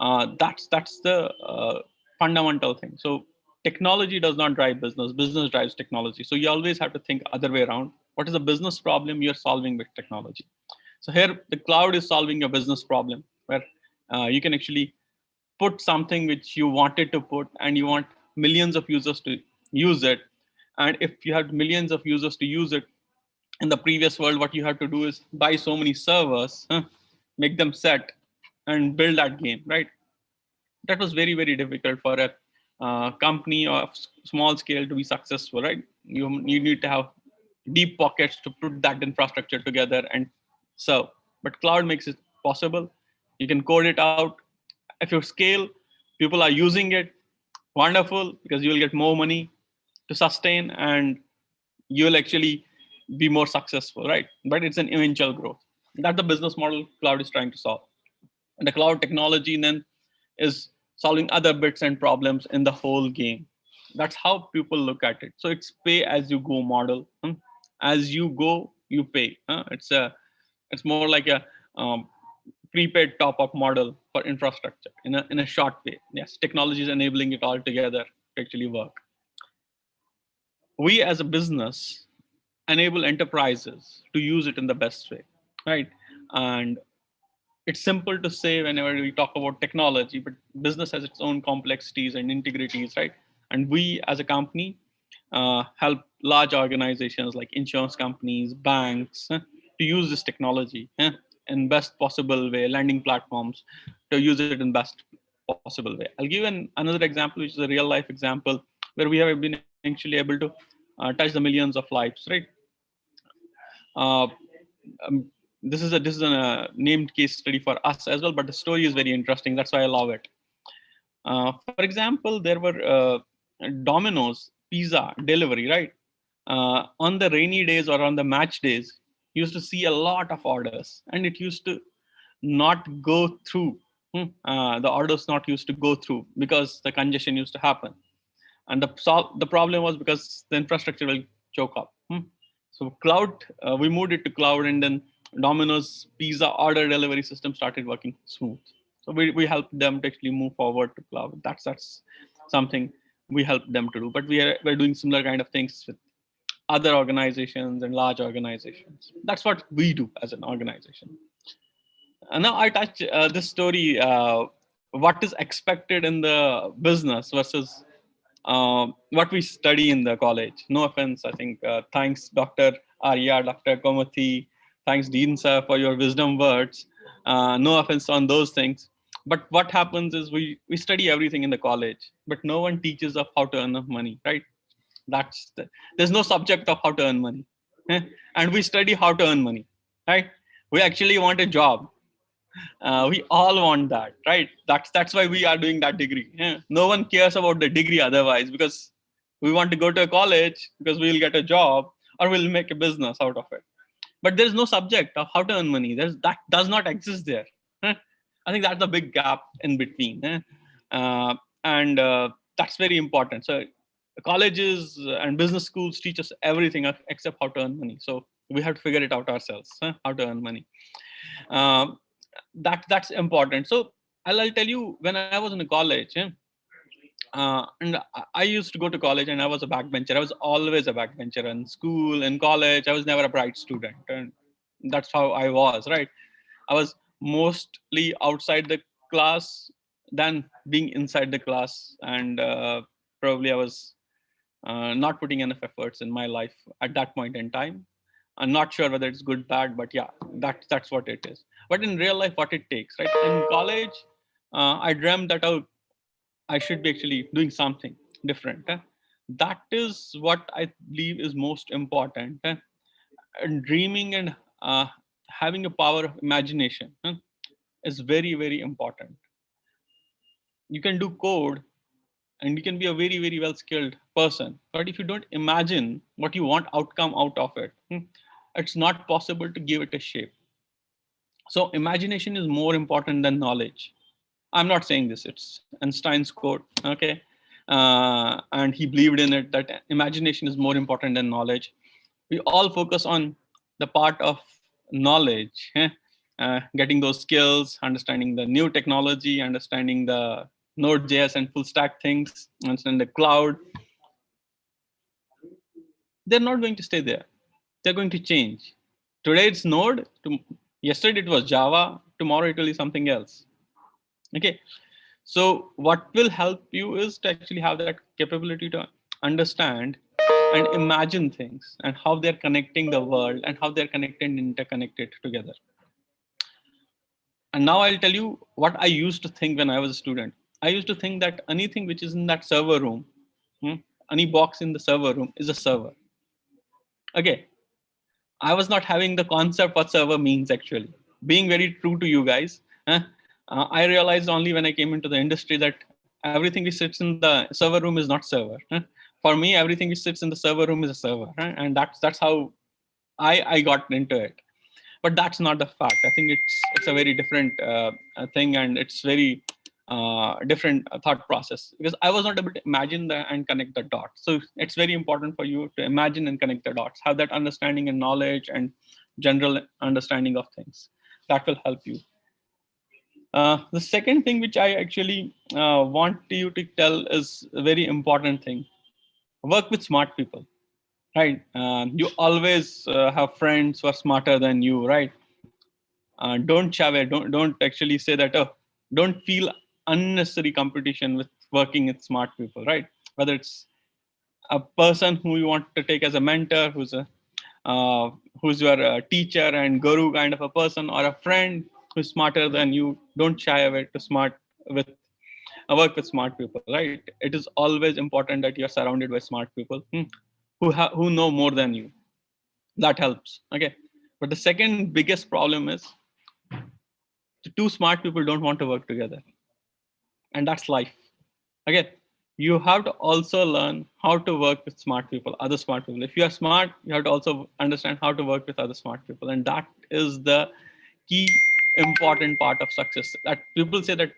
That's the fundamental thing. So technology does not drive business. Business drives technology. So you always have to think other way around. What is the business problem you're solving with technology? So here the cloud is solving a business problem where you can actually put something which you wanted to put, and you want millions of users to use it. And if you have millions of users to use it, in the previous world, what you have to do is buy so many servers, make them set, and build that game, right? That was very, very difficult for a company of small scale to be successful, right? You need to have deep pockets to put that infrastructure together and serve. But cloud makes it possible. You can code it out. If you scale, people are using it, wonderful, because you will get more money to sustain, and you will actually be more successful, right? But it's an eventual growth. That's the business model cloud is trying to solve. And the cloud technology then is solving other bits and problems in the whole game. That's how people look at it. So it's pay as you go model. As you go, you pay. It's more like a prepaid top-up model for infrastructure in a short way. Yes, technology is enabling it all together to actually work. We as a business enable enterprises to use it in the best way, right? And it's simple to say whenever we talk about technology, but business has its own complexities and integrities, right? And we as a company help large organizations like insurance companies, banks, to use this technology in best possible way, lending platforms to use it in best possible way. I'll give another example, which is a real life example where we have been actually able to touch the millions of lives, right? This is a named case study for us as well, but the story is very interesting. That's why I love it. For example, there were Domino's pizza delivery, right? On the rainy days or on the match days, you used to see a lot of orders, and it used to not go through. The orders not used to go through because the congestion used to happen. And the problem was because the infrastructure will choke up. So cloud, we moved it to cloud, and then Domino's pizza order delivery system started working smooth. So we helped them to actually move forward to cloud. That's something we helped them to do. But we're doing similar kind of things with other organizations and large organizations. That's what we do as an organization. And now I touch this story, what is expected in the business versus what we study in the college. No offense, I think, thanks Dr. Arya, Dr. Komathi, thanks Dean sir for your wisdom words. No offense on those things. But what happens is we study everything in the college, but no one teaches us how to earn money, right? There's no subject of how to earn money. And we study how to earn money, right? We actually want a job. We all want that, right? That's why we are doing that degree. No one cares about the degree otherwise, because we want to go to a college because we'll get a job or we'll make a business out of it. But there's no subject of how to earn money. That does not exist there. I think that's the big gap in between. And that's very important. So colleges and business schools teach us everything except how to earn money. So we have to figure it out ourselves, how to earn money. That's important. So I'll tell you, when I was in college, and I used to go to college, and I was a backbencher. I was always a backbencher in school, in college. I was never a bright student, and that's how I was, right? I was mostly outside the class than being inside the class, and probably I was not putting enough efforts in my life at that point in time. I'm not sure whether it's good, bad, but yeah, that's what it is. But in real life, what it takes, right? In college, I dreamt that I should be actually doing something different. That is what I believe is most important. And dreaming and having a power of imagination is very, very important. You can do code, and you can be a very, very well skilled person, but if you don't imagine what you want outcome out of it, it's not possible to give it a shape. So imagination is more important than knowledge. I'm not saying this, it's Einstein's quote, okay? And he believed in it, that imagination is more important than knowledge. We all focus on the part of knowledge, getting those skills, understanding the new technology, understanding the Node.js and full stack things, understand the cloud. They're not going to stay there. They're going to change. Today it's Node, yesterday it was Java, tomorrow it will be something else. Okay, so what will help you is to actually have that capability to understand and imagine things and how they're connecting the world and how they're connected and interconnected together. And now I'll tell you what I used to think when I was a student. I used to think that anything which is in that server room, any box in the server room is a server. Okay, I was not having the concept what server means actually. Being very true to you guys, I realized only when I came into the industry that everything which sits in the server room is not server. For me, everything which sits in the server room is a server, and that's how I got into it. But that's not the fact. I think it's a very different thing, and it's very different thought process, because I was not able to imagine and connect the dots. So it's very important for you to imagine and connect the dots, have that understanding and knowledge and general understanding of things. That will help you. The second thing which I actually want you to tell is a very important thing. Work with smart people, right? You always have friends who are smarter than you, right? Don't shy away. Don't actually say that. Oh, don't feel unnecessary competition with working with smart people, right? Whether it's a person who you want to take as a mentor, who's your teacher and guru kind of a person, or a friend who's smarter than you. Don't shy away to work with smart people, right? It is always important that you're surrounded by smart people who know more than you. That helps. Okay, but the second biggest problem is the two smart people don't want to work together, and that's life. Okay, you have to also learn how to work with smart people, other smart people. If you are smart, you have to also understand how to work with other smart people, and that is the key important part of success. That people say that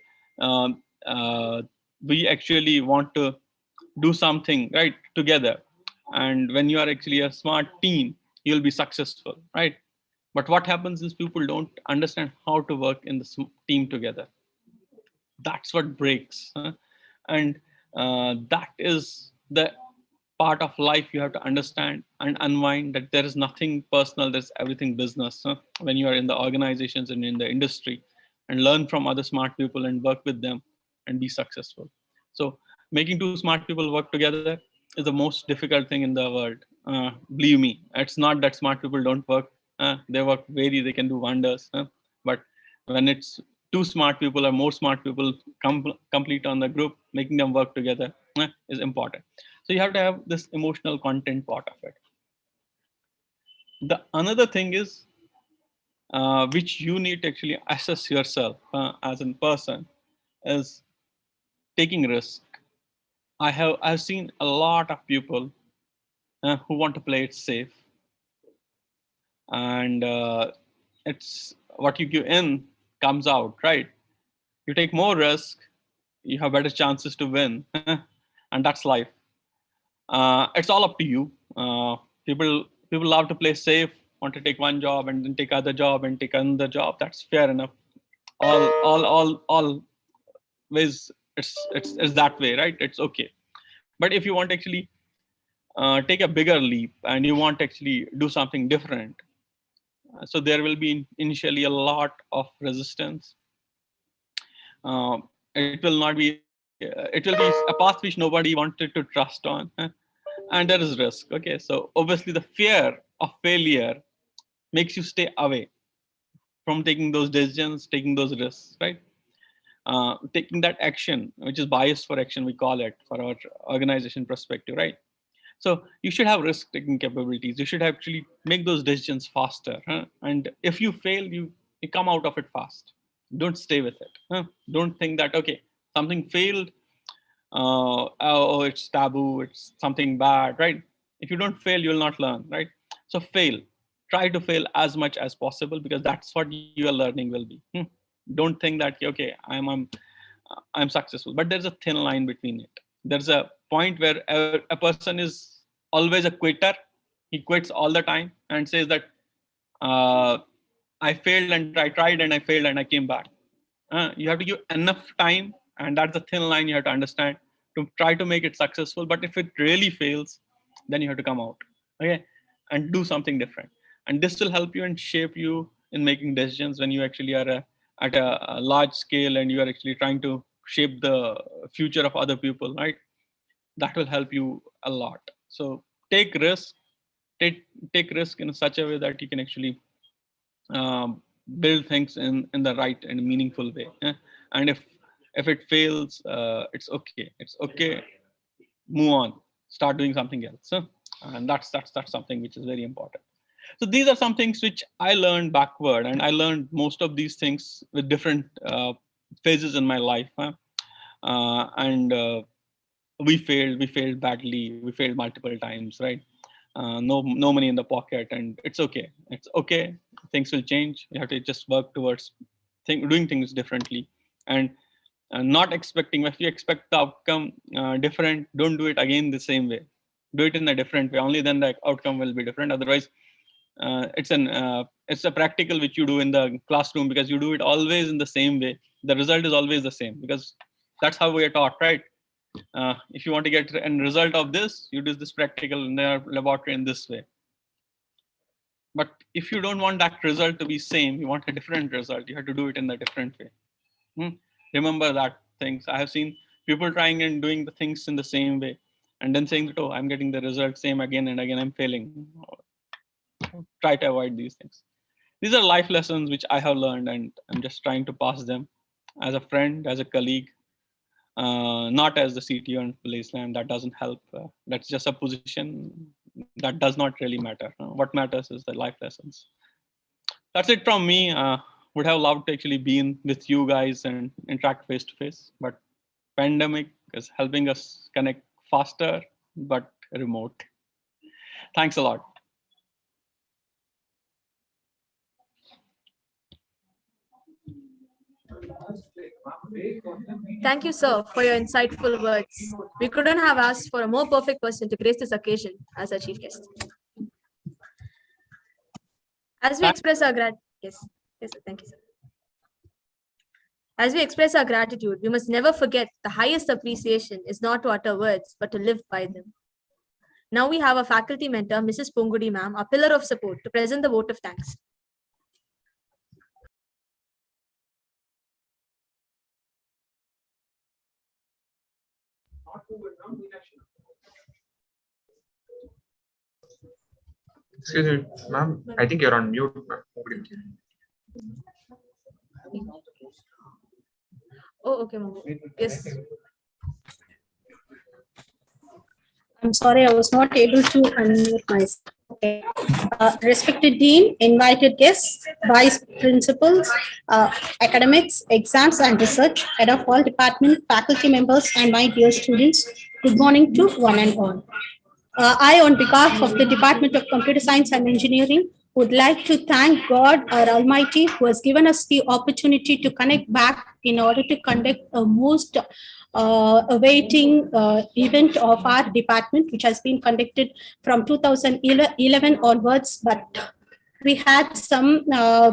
we actually want to do something right together, and when you are actually a smart team, you'll be successful, right? But what happens is people don't understand how to work in the team together. That's what breaks. And that is the part of life you have to understand and unwind, that there is nothing personal, there's everything business. When you are in the organizations and in the industry, and learn from other smart people and work with them and be successful. So making two smart people work together is the most difficult thing in the world. Believe me, it's not that smart people don't work. They work they can do wonders. But when it's two smart people or more smart people complete on the group, making them work together is important. So you have to have this emotional content part of it. The another thing is which you need to actually assess yourself as a person is taking risk. I've seen a lot of people who want to play it safe, and it's what you give in comes out, right? You take more risk, you have better chances to win, and that's life. It's all up to you. People love to play safe, want to take one job and then take other job and take another job. That's fair enough. Always it's that way, right? It's okay. But if you want to actually take a bigger leap and you want to actually do something different, so there will be initially a lot of resistance. It will not be. It will be a path which nobody wanted to trust on, and there is risk. Okay, so obviously the fear of failure makes you stay away from taking those decisions, taking those risks, right? Taking that action, which is bias for action, we call it for our organization perspective, right? So you should have risk-taking capabilities. You should actually make those decisions faster. And if you fail, you come out of it fast. Don't stay with it. Don't think that, okay, something failed. oh, it's taboo, it's something bad, right? If you don't fail, you'll not learn, right? So fail. Try to fail as much as possible, because that's what your learning will be. Don't think that, okay, I'm successful, but there's a thin line between it. There's a point where a person is always a quitter. He quits all the time and says that I failed and I tried and I failed and I came back. You have to give enough time, and that's the thin line you have to understand to try to make it successful. But if it really fails, then you have to come out, okay, and do something different. And this will help you and shape you in making decisions when you actually are at a large scale and you are actually trying to shape the future of other people, right? That will help you a lot. So take risk, take risk in such a way that you can actually build things in the right and meaningful way. And if it fails, it's okay. It's okay. Move on. Start doing something else. And that's something which is very important. So these are some things which I learned backward, and I learned most of these things with different phases in my life. We failed badly. We failed multiple times, right? No money in the pocket, and it's okay. It's okay. Things will change. You have to just work towards doing things differently, and not expecting. If you expect the outcome different, don't do it again the same way. Do it in a different way. Only then the outcome will be different. Otherwise, it's a practical which you do in the classroom, because you do it always in the same way. The result is always the same, because that's how we are taught, right? If you want to get a result of this, you do this practical in the laboratory in this way. But if you don't want that result to be same, you want a different result, you have to do it in a different way. Remember that things. I have seen people trying and doing the things in the same way, and then saying that, oh, I'm getting the result same again and again, I'm failing. Try to avoid these things. These are life lessons which I have learned, and I'm just trying to pass them as a friend, as a colleague, not as the CTO and Blazeland. That doesn't help. That's just a position that does not really matter. What matters is the life lessons. That's it from me. Would have loved to actually be with you guys and interact face to face, but pandemic is helping us connect faster, but remote. Thanks a lot. Thank you, sir, for your insightful words. We couldn't have asked for a more perfect person to grace this occasion as our chief guest. As we express our gratitude, yes, sir, thank you, sir. As we express our gratitude, we must never forget the highest appreciation is not to utter words, but to live by them. Now we have a faculty mentor, Mrs. Pongudi ma'am, our pillar of support, to present the vote of thanks. Excuse me, ma'am. I think you're on mute, ma'am. Oh, okay, ma'am. Yes. I'm sorry, I was not able to unmute myself. Okay. Respected Dean, invited guests, Vice Principals, academics, exams and research, head of all department, faculty members, and my dear students, good morning to one and all. I, on behalf of the Department of Computer Science and Engineering, would like to thank God, our Almighty, who has given us the opportunity to connect back in order to conduct a most awaiting event of our department, which has been conducted from 2011 onwards, but we had some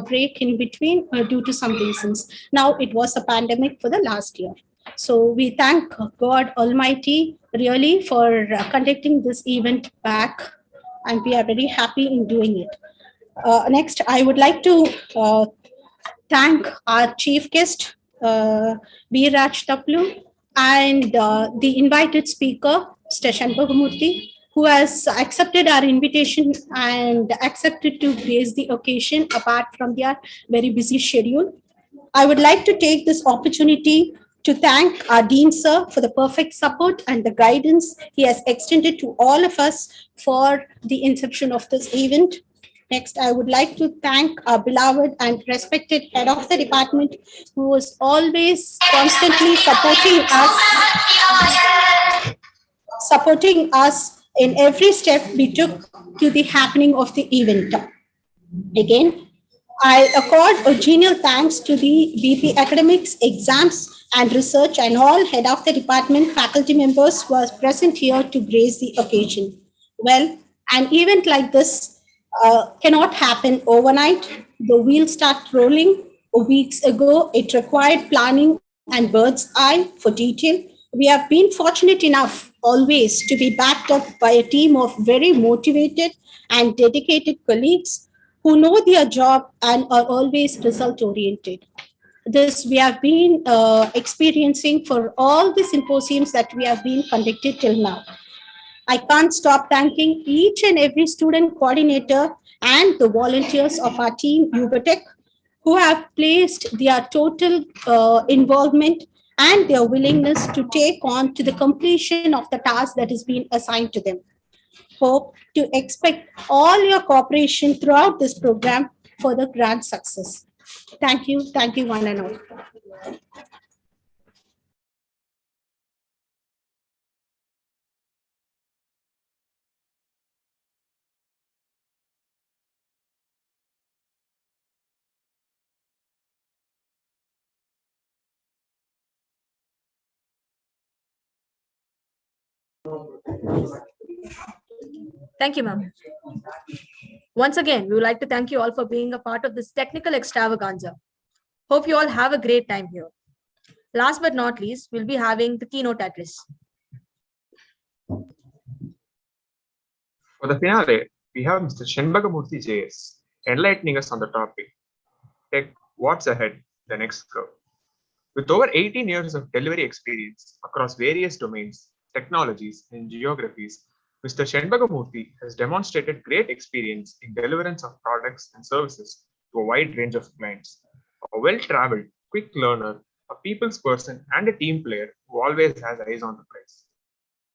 break in between due to some reasons. Now it was a pandemic for the last year. So we thank God Almighty really for conducting this event back, and we are very happy in doing it. Next, I would like to thank our chief guest, Viraj Taplu, and the invited speaker, Station Bhagamurthy, who has accepted our invitation and accepted to grace the occasion apart from their very busy schedule. I would like to take this opportunity to thank our Dean Sir for the perfect support and the guidance he has extended to all of us for the inception of this event. Next, I would like to thank our beloved and respected head of the department, who was always constantly supporting us in every step we took to the happening of the event. Again, I accord a genial thanks to the BP Academics, Exams and Research and all head of the department faculty members who are present here to grace the occasion. Well, an event like this cannot happen overnight. The wheels start rolling. Weeks ago, it required planning and bird's eye for detail. We have been fortunate enough always to be backed up by a team of very motivated and dedicated colleagues who know their job and are always result oriented. This we have been experiencing for all the symposiums that we have been conducted till now. I can't stop thanking each and every student coordinator and the volunteers of our team, UberTech', who have placed their total involvement and their willingness to take on to the completion of the task that is being assigned to them. Hope to expect all your cooperation throughout this program for the grand success. Thank you one and all. Thank you, ma'am. Once again, we would like to thank you all for being a part of this technical extravaganza. Hope you all have a great time here. Last but not least, we'll be having the keynote address. For the finale, we have Mr. Shenbagamurthy JS enlightening us on the topic, Tech, what's ahead, the next curve. With over 18 years of delivery experience across various domains, technologies, and geographies, Mr. Shenbagamurthy has demonstrated great experience in deliverance of products and services to a wide range of clients. A well-traveled, quick learner, a people's person, and a team player who always has eyes on the prize.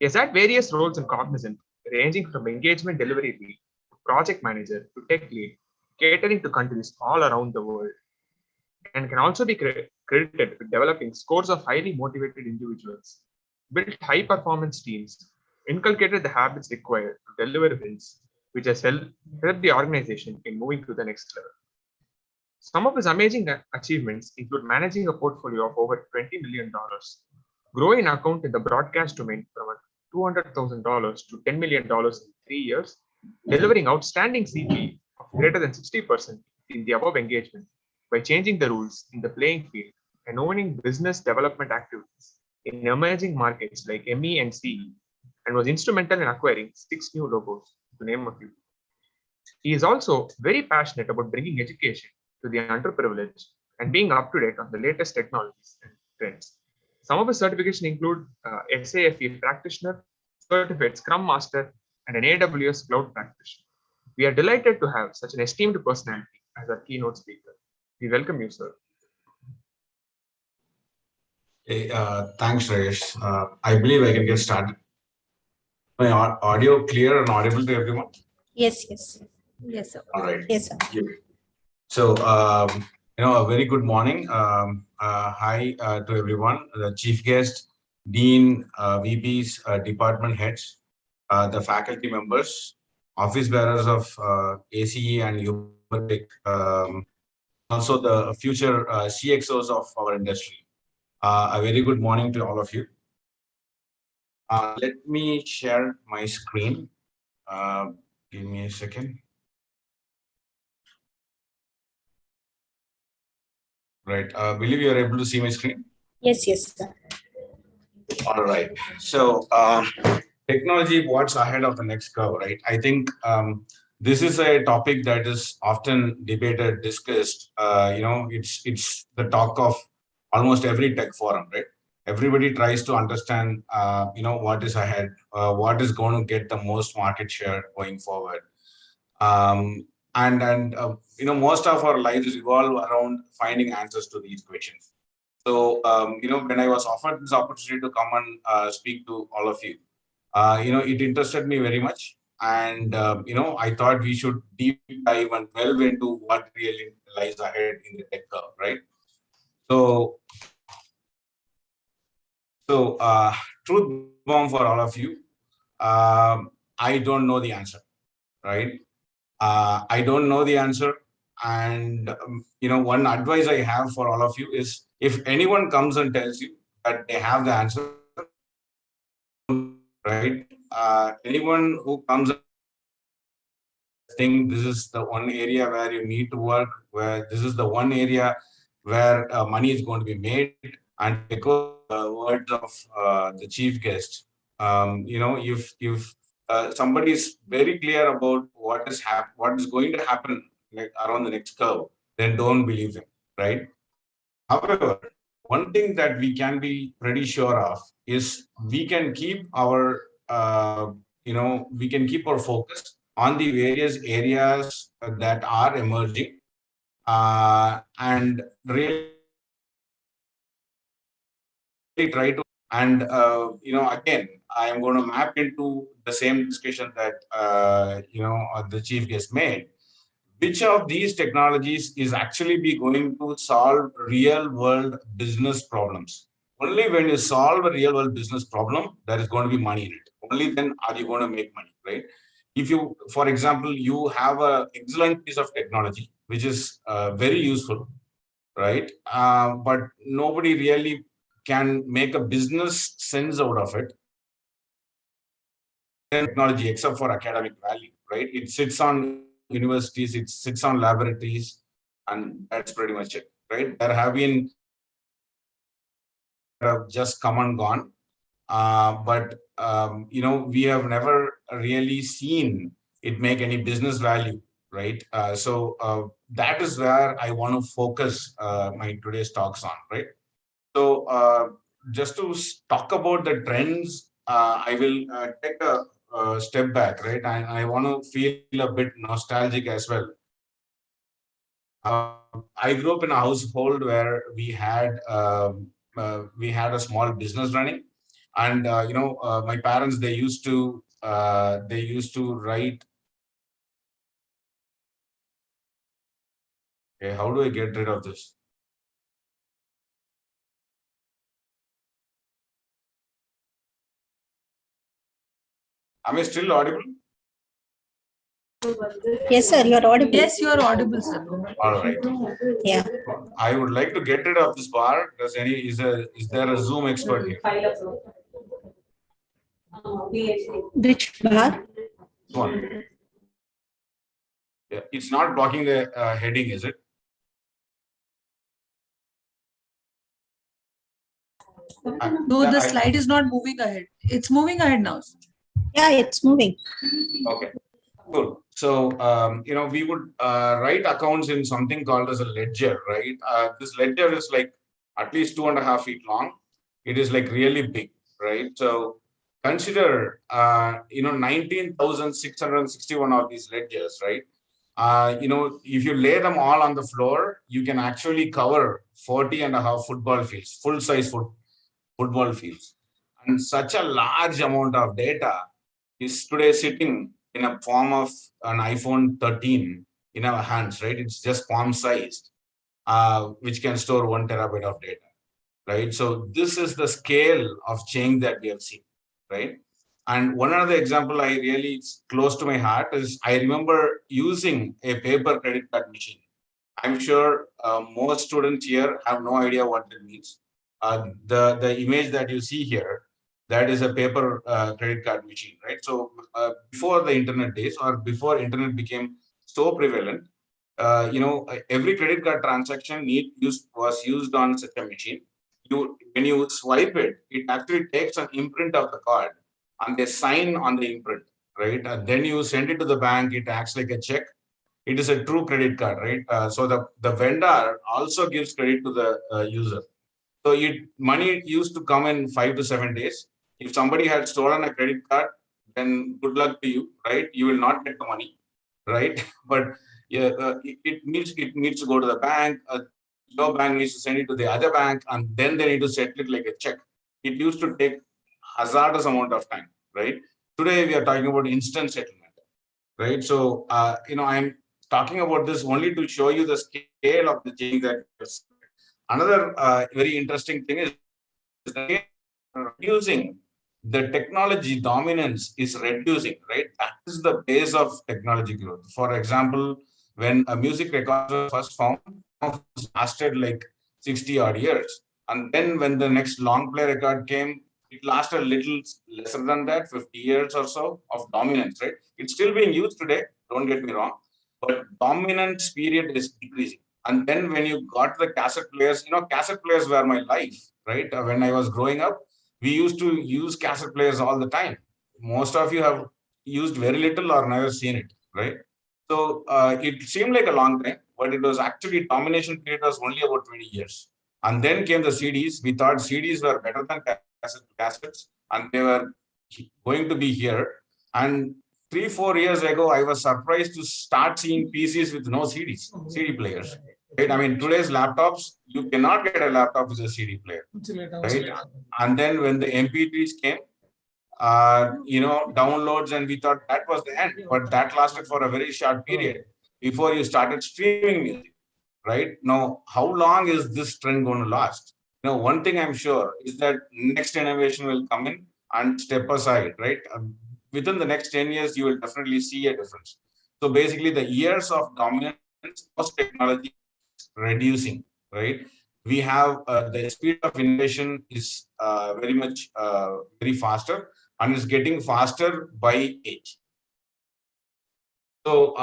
He has had various roles in Cognizant, ranging from engagement delivery lead to project manager to tech lead, catering to countries all around the world, and can also be credited with developing scores of highly motivated individuals, built high-performance teams, inculcated the habits required to deliver wins, which has helped the organization in moving to the next level. Some of his amazing achievements include managing a portfolio of over $20 million, growing an account in the broadcast domain from $200,000 to $10 million in 3 years, delivering outstanding CP of greater than 60% in the above engagement by changing the rules in the playing field and owning business development activities in emerging markets like ME and CE, and was instrumental in acquiring 6 new logos, to name a few. He is also very passionate about bringing education to the underprivileged and being up to date on the latest technologies and trends. Some of his certifications include SAFE practitioner, certified Scrum Master, and an AWS cloud practitioner. We are delighted to have such an esteemed personality as our keynote speaker. We welcome you, sir. Hey, thanks, Rajesh. I believe I can get started. My audio clear and audible to everyone? Yes. Yes, sir. All right. Yes, sir. So, a very good morning. Hi to everyone, the chief guest, dean, VPs, department heads, the faculty members, office bearers of ACE and UberTech', also the future CXOs of our industry. A very good morning to all of you. Let me share my screen. Give me a second. Right. Believe you are able to see my screen? Yes, sir. All right. So technology, what's ahead of the next curve, right? I think this is a topic that is often debated, discussed. It's the talk of almost every tech forum, right? Everybody tries to understand, what is ahead, what is going to get the most market share going forward. Most of our lives revolve around finding answers to these questions. So, when I was offered this opportunity to come and speak to all of you, it interested me very much. And I thought we should deep dive and delve into what really lies ahead in the tech curve, right? So, truth bomb for all of you. I don't know the answer, right? I don't know the answer. And, one advice I have for all of you is if anyone comes and tells you that they have the answer, right? Anyone who comes and think this is the one area where you need to work, where this is the one area where money is going to be made, and to echo the words of the chief guest, if somebody is very clear about what is going to happen like around the next curve, then don't believe them, right? However, one thing that we can be pretty sure of is we can keep our focus on the various areas that are emerging, and really try to, and again, I am going to map into the same discussion that the chief guest made. Which of these technologies is actually be going to solve real world business problems? Only when you solve a real world business problem, there is going to be money in it. Only then are you going to make money, right? If you, for example, you have an excellent piece of technology, which is very useful, right? But nobody really can make a business sense out of it. Technology, except for academic value, right? It sits on universities, it sits on laboratories, and that's pretty much it, right? There have been just come and gone, but we have never really seen it make any business value, right? So that is where I want to focus my today's talks on, right? So just to talk about the trends, I will take a step back, right? I want to feel a bit nostalgic as well. I grew up in a household where we had a small business running, and my parents, they used to write. Okay, how do I get rid of this? Am I still audible? Yes, sir, you're audible. Yes, you are audible, sir. All right. Yeah. I would like to get rid of this bar. Is there a Zoom expert here? Which bar? This one. Yeah, it's not blocking the heading, is it? No, the slide is not moving ahead. It's moving ahead now. Yeah, it's moving. Okay, cool. So, we would write accounts in something called as a ledger, right? This ledger is like at least 2.5 feet long. It is like really big, right? So consider, 19,661 of these ledgers, right? If you lay them all on the floor, you can actually cover 40.5 football fields, full-size football fields. And such a large amount of data is today sitting in a form of an iPhone 13 in our hands, right? It's just palm sized, which can store 1 terabyte of data, right? So this is the scale of change that we have seen, right? And one other example I really, it's close to my heart, is I remember using a paper credit card machine. I'm sure most students here have no idea what that means. The image that you see here, that is a paper credit card machine, right? So before the internet days, or before internet became so prevalent, every credit card transaction was used on such a machine. When you swipe it, it actually takes an imprint of the card, and they sign on the imprint, right? And then you send it to the bank. It acts like a check. It is a true credit card, right? So the vendor also gives credit to the user. So money used to come in 5 to 7 days. If somebody had stolen a credit card, then good luck to you, right? You will not get the money, right? But yeah, it needs to go to the bank. Your bank needs to send it to the other bank, and then they need to settle it like a check. It used to take hazardous amount of time, right? Today we are talking about instant settlement, right? So, I'm talking about this only to show you the scale of the change that. Another very interesting thing is reducing the technology dominance is reducing, right? That is the base of technology growth. For example, when a music record was first found, lasted like 60 odd years. And then when the next long play record came, it lasted a little lesser than that, 50 years or so of dominance, right? It's still being used today, don't get me wrong, but dominance period is decreasing. And then when you got the cassette players, cassette players were my life, right? When I was growing up, we used to use cassette players all the time. Most of you have used very little or never seen it, right? So it seemed like a long time, but it was actually domination period was only about 20 years. And then came the CDs. We thought CDs were better than cassettes, and they were going to be here. And 3-4 years ago, I was surprised to start seeing PCs with no CDs, CD players. Right? I mean, today's laptops, you cannot get a laptop with a CD player. Right? And then when the MP3s came, downloads, and we thought that was the end, but that lasted for a very short period before you started streaming music. Right now, how long is this trend going to last? One thing I'm sure is that next innovation will come in and step aside, right? Within the next 10 years, you will definitely see a difference. So basically, the years of dominance of technology is reducing, right? We have the speed of innovation is very much very faster, and is getting faster by age. So,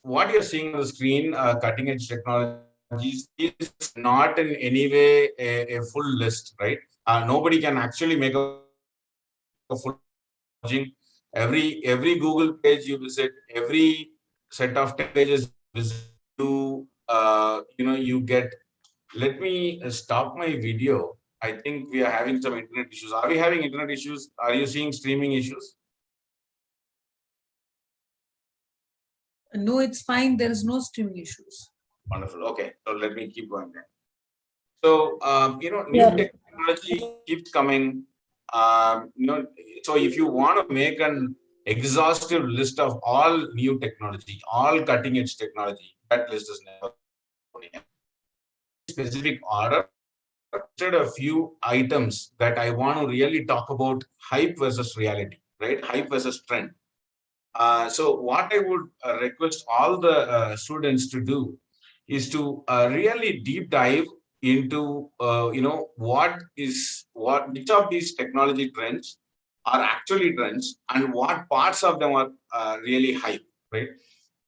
what you're seeing on the screen, cutting edge technologies, is not in any way a full list, right? Nobody can actually make a full every Google page you visit, every set of 10 pages you visit, you get. Let me stop my video. I think we are having some internet issues. Are we having internet issues? Are you seeing streaming issues? No, it's fine. There is no streaming issues. Wonderful. Okay, so let me keep going then. So, new technology keeps coming. So if you want to make an exhaustive list of all new technology, all cutting edge technology, that list is never specific order. A few items that I want to really talk about: hype versus reality, right? Hype versus trend. So what I would request all the students to do is to really deep dive into which of these technology trends are actually trends, and what parts of them are really hype, right?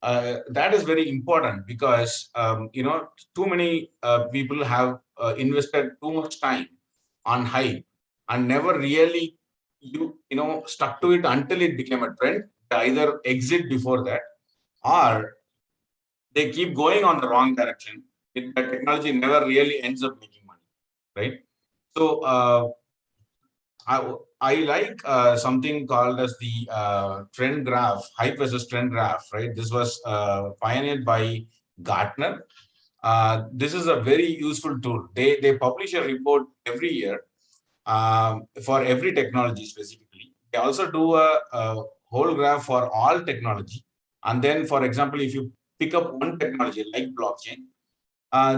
That is very important because too many people have invested too much time on hype and never really stuck to it until it became a trend. They either exit before that, or they keep going on the wrong direction. The technology never really ends up making money, right? So I like something called as the trend graph, hype versus trend graph, right? This was pioneered by Gartner. This is a very useful tool. They publish a report every year for every technology specifically. They also do a whole graph for all technology. And then, for example, if you pick up one technology like blockchain,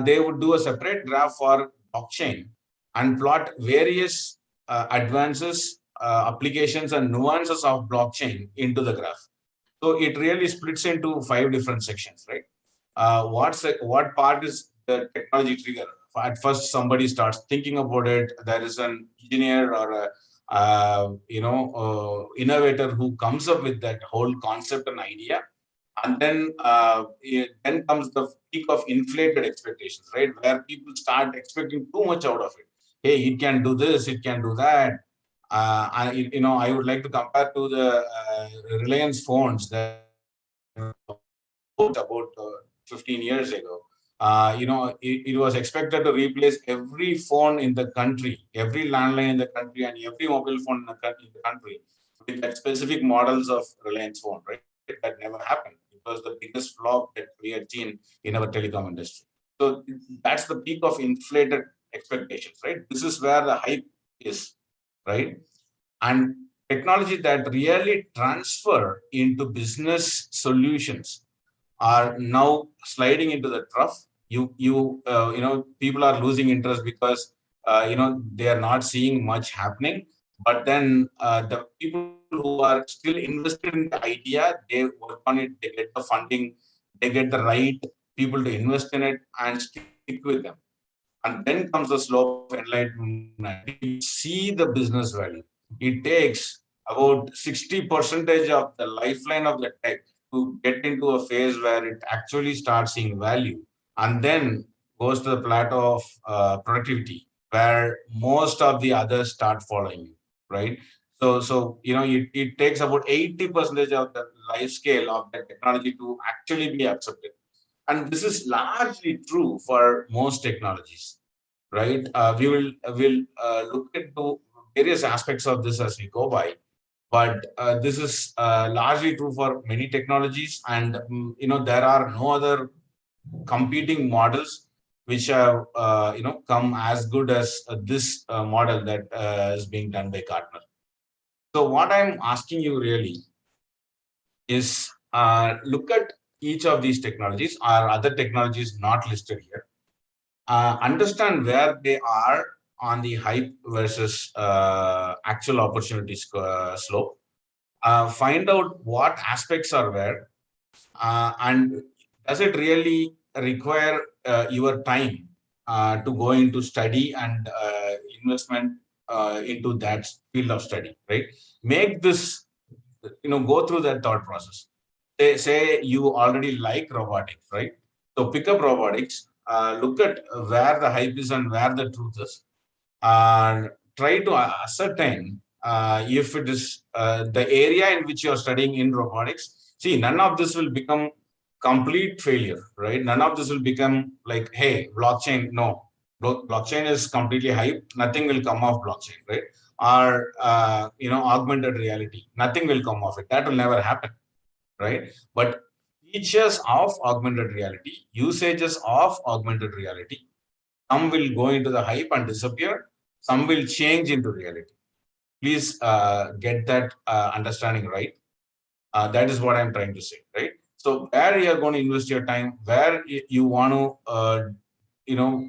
they would do a separate graph for blockchain and plot various advances, applications, and nuances of blockchain into the graph. So it really splits into 5 different sections, right? What part is the technology trigger? At first, somebody starts thinking about it. There is an engineer or a innovator who comes up with that whole concept and idea, and then comes the peak of inflated expectations, right? Where people start expecting too much out of it. Hey, it can do this, it can do that. I would like to compare to the Reliance phones that about 15 years ago. It was expected to replace every phone in the country, every landline in the country, and every mobile phone in the country with that specific models of Reliance phone, right? That never happened. It was the biggest flop that we had seen in our telecom industry. So that's the peak of inflated expectations, right? This is where the hype is, right? And technology that really transfer into business solutions are now sliding into the trough. People are losing interest because they are not seeing much happening. But then the people who are still invested in the idea, they work on it, they get the funding, they get the right people to invest in it and stick with them. And then comes the slope of enlightenment. You see the business value. It takes about 60% of the lifeline of the tech to get into a phase where it actually starts seeing value, and then goes to the plateau of productivity, where most of the others start following you, right? So it takes about 80% of the life scale of the technology to actually be accepted. And this is largely true for most technologies, right? We'll look into various aspects of this as we go by, but this is largely true for many technologies, and there are no other competing models which have come as good as this model that is being done by Gartner. So what I'm asking you really is look at each of these technologies or other technologies not listed here. Understand where they are on the hype versus actual opportunity slope. Find out what aspects are where, and does it really require your time to go into study and investment into that field of study, right? Make this, go through that thought process. Say you already like robotics, right? So pick up robotics, look at where the hype is and where the truth is, and try to ascertain if it is the area in which you are studying in robotics. See, none of this will become complete failure, right? None of this will become like, hey, blockchain, no. Blockchain is completely hype. Nothing will come off blockchain, right? Or, augmented reality. Nothing will come off it. That will never happen, right? But features of augmented reality, usages of augmented reality, some will go into the hype and disappear. Some will change into reality. Please get that understanding right. That is what I'm trying to say, right? So where you are going to invest your time, where you want to,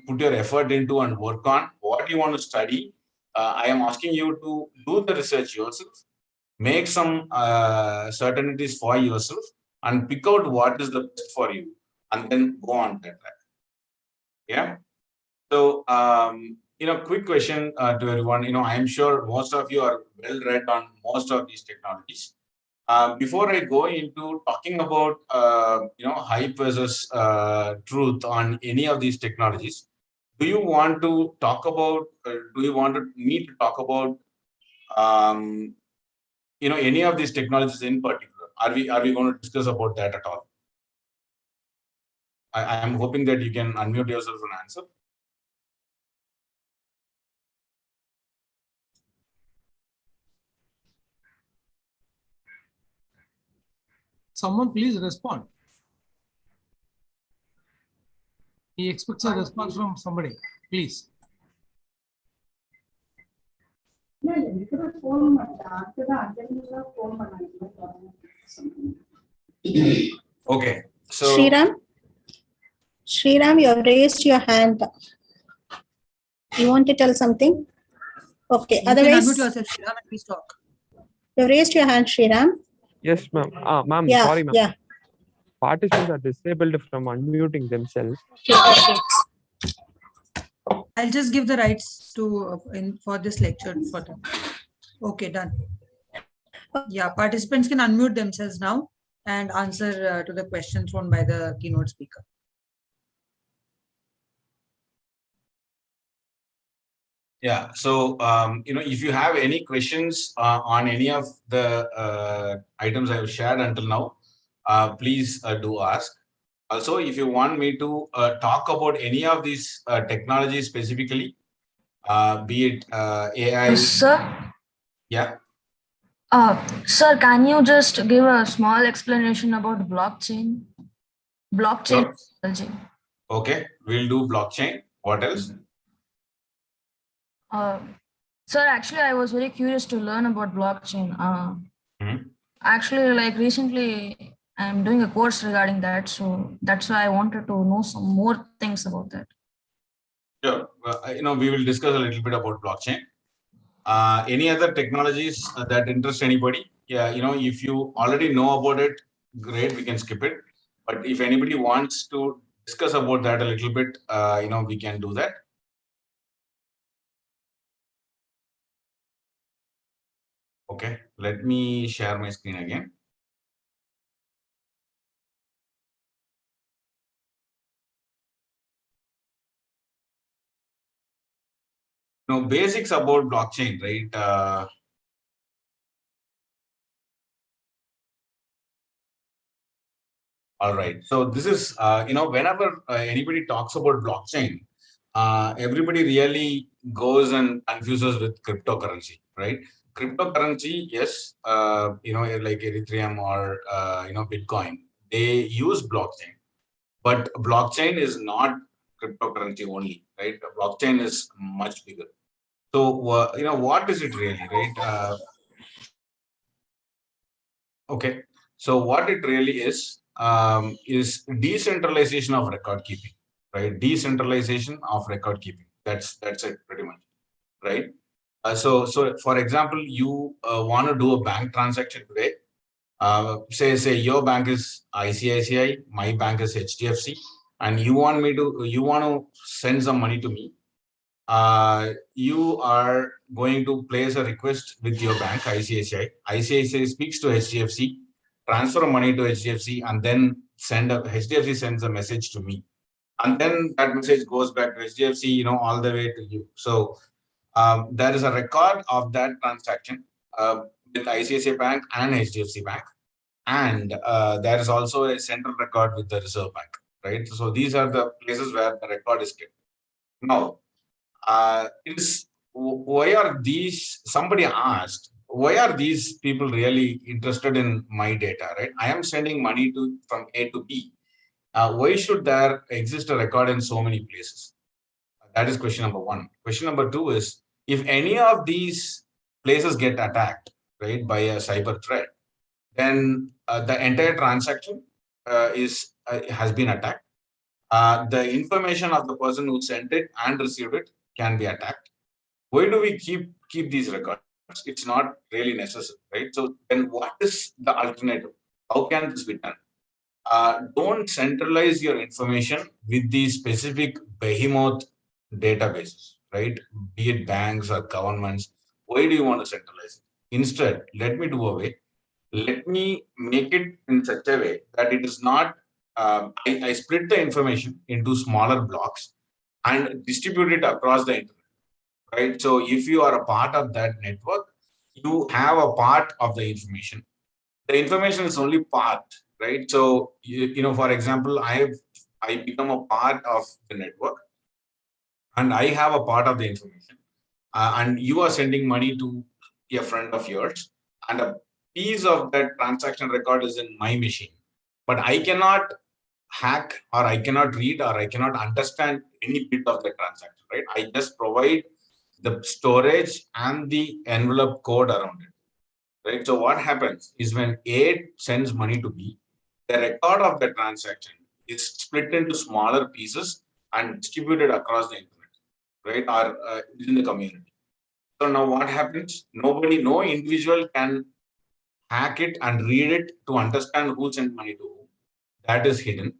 put your effort into and work on, what you want to study. I am asking you to do the research yourself, make some certainties for yourself, and pick out what is the best for you, and then go on that track. Yeah. So, quick question to everyone. I am sure most of you are well read on most of these technologies. Before I go into talking about, hype versus truth on any of these technologies, do you want to talk about, do you want me to talk about, any of these technologies in particular? Are we going to discuss about that at all? I am hoping that you can unmute yourself and answer. Someone please respond. He expects a response from somebody. Please. Okay. So Shriram, you have raised your hand. You want to tell something? Okay. You Otherwise, can unmute yourself, Shriram, and please talk. you have raised your hand, Shriram. Yes, ma'am. Ma'am, Yeah, sorry, ma'am. yeah. Participants are disabled from unmuting themselves. Okay. I'll just give the rights to for this lecture for them. Okay, done. Yeah, participants can unmute themselves now and answer to the questions thrown by the keynote speaker. Yeah. So, if you have any questions on any of the items I have shared until now, please do ask. Also, if you want me to talk about any of these technologies specifically, be it AI. Sir? Yeah. Sir, can you just give a small explanation about blockchain? Blockchain technology. Okay, we'll do blockchain. What else? Sir, actually, I was very curious to learn about blockchain. Mhm. Actually, like recently, I'm doing a course regarding that, so that's why I wanted to know some more things about that. Sure. We will discuss a little bit about blockchain. Any other technologies that interest anybody? Yeah, if you already know about it, great, we can skip it. But if anybody wants to discuss about that a little bit, we can do that. Okay, let me share my screen again. Basics about blockchain, right? All right. So this is, whenever anybody talks about blockchain, everybody really goes and confuses with cryptocurrency, right? Cryptocurrency, yes, like Ethereum or, Bitcoin, they use blockchain, but blockchain is not cryptocurrency only, right? Blockchain is much bigger. So, what is it really, right? Okay. So what it really is decentralization of record keeping, right? Decentralization of record keeping. That's it pretty much, right? So for example, you want to do a bank transaction today. Say your bank is ICICI, my bank is HDFC, and you want to send some money to me. You are going to place a request with your bank, ICICI. ICICI speaks to HDFC, transfer money to HDFC, and then HDFC sends a message to me. And then that message goes back to HDFC, all the way to you. So there is a record of that transaction with ICICI Bank and HDFC Bank. And there is also a central record with the Reserve Bank, right? So these are the places where the record is kept. Now, why are these, somebody asked, why are these people really interested in my data, right? I am sending money from A to B. Why should there exist a record in so many places? That is question number one. Question number two is, if any of these places get attacked, right, by a cyber threat, then the entire transaction has been attacked. The information of the person who sent it and received it can be attacked. Why do we keep these records? It's not really necessary, right? So then what is the alternative? How can this be done? Don't centralize your information with these specific behemoth databases, right? Be it banks or governments. Why do you want to centralize it? Instead, let me do away. Let me make it in such a way that it is not, I split the information into smaller blocks and distribute it across the internet, right? So if you are a part of that network, you have a part of the information. The information is only part, right? So, for example, I become a part of the network and I have a part of the information. And you are sending money to a friend of yours, and a piece of that transaction record is in my machine. But I cannot hack, or I cannot read, or I cannot understand any bit of the transaction, right? I just provide the storage and the envelope code around it, right? So what happens is when A sends money to B, the record of the transaction is split into smaller pieces and distributed across the internet, right? Or within the community. So now what happens? No individual can hack it and read it to understand who sent money to whom. That is hidden.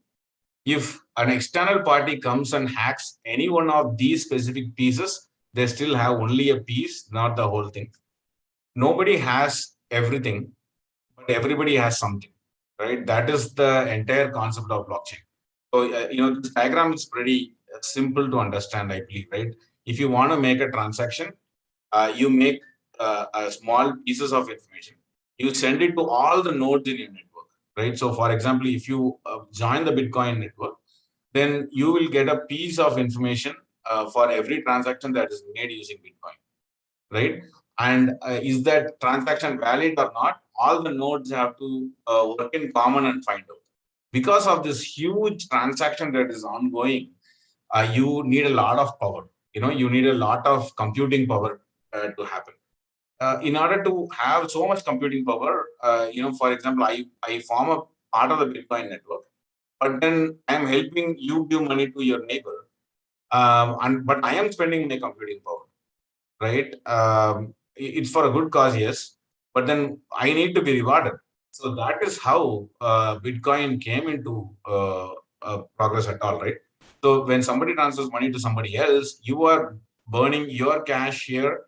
If an external party comes and hacks any one of these specific pieces, they still have only a piece, not the whole thing. Nobody has everything, but everybody has something, right? That is the entire concept of blockchain. So, this diagram is pretty simple to understand, I believe, right? If you want to make a transaction, you make small pieces of information. You send it to all the nodes in your network, right? So, for example, if you join the Bitcoin network, then you will get a piece of information for every transaction that is made using Bitcoin, right? And is that transaction valid or not? All the nodes have to work in common and find out. Because of this huge transaction that is ongoing, you need a lot of power. You need a lot of computing power to happen. In order to have so much computing power, for example, I form a part of the Bitcoin network, but then I'm helping you give money to your neighbor, but I am spending my computing power, right? It's for a good cause, yes, but then I need to be rewarded. So that is how Bitcoin came into progress at all, right? So when somebody transfers money to somebody else, you are burning your cash here,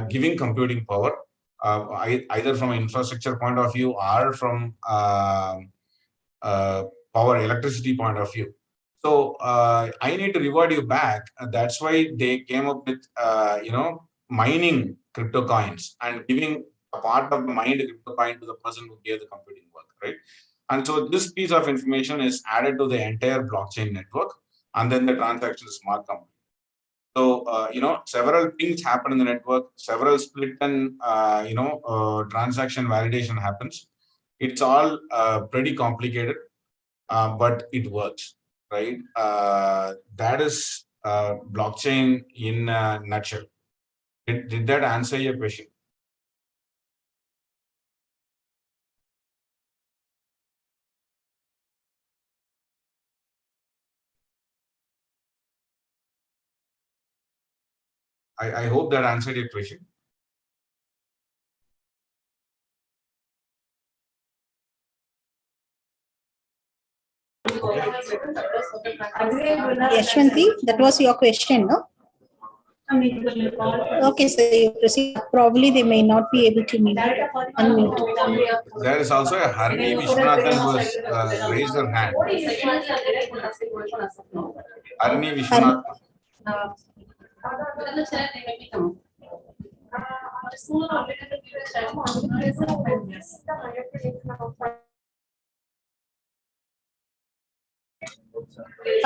giving computing power, either from an infrastructure point of view or from power electricity point of view. So I need to reward you back. That's why they came up with mining crypto coins and giving a part of the mined crypto coin to the person who gave the computing work, right? And so this piece of information is added to the entire blockchain network, and then the transaction is marked complete. So several things happen in the network, several split and transaction validation happens. It's all pretty complicated, but it works, right? That is blockchain in a nutshell. Did that answer your question? I hope that answered your question. Yashwanti, that was your question, no? Okay, so you proceed. Probably they may not be able to unmute. There is also a Harini Vishwanathan who has raised her hand. Harini Vishwanathan.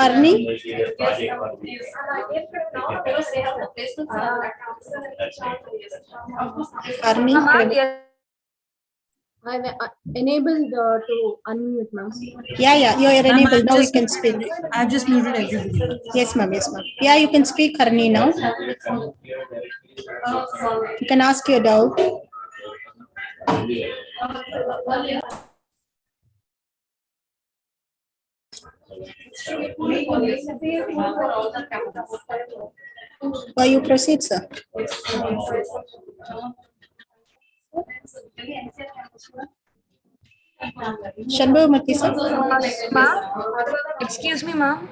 Arni? Arni? I've enabled to unmute, ma'am. Yeah, you are enabled. Now you can speak. I've just muted everybody. Yes, ma'am. Yes, ma'am. Yeah, you can speak, Arni, now. You can ask your doubt. You proceed, sir. Shanbhavamati, sir. Ma'am, excuse me, ma'am.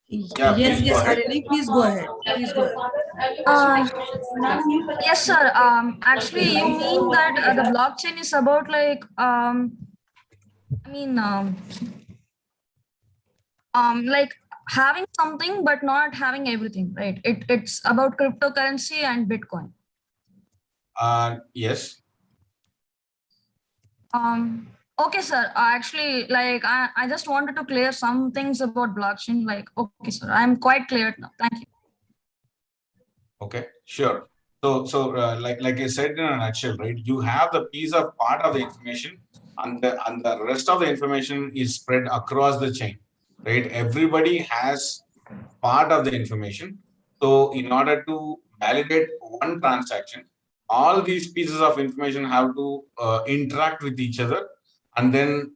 Yes, Harini, please go ahead. Please go ahead. Yes, sir. Actually, you mean that the blockchain is about like like having something but not having everything, right? It's about cryptocurrency and Bitcoin. Yes. Okay, sir. Actually, like I just wanted to clear some things about blockchain. Like, okay, sir, I'm quite clear now. Thank you. Okay, sure. So like I said in a nutshell, right? You have the piece of part of the information, and the rest of the information is spread across the chain, right? Everybody has part of the information. So in order to validate one transaction, all these pieces of information have to interact with each other, and then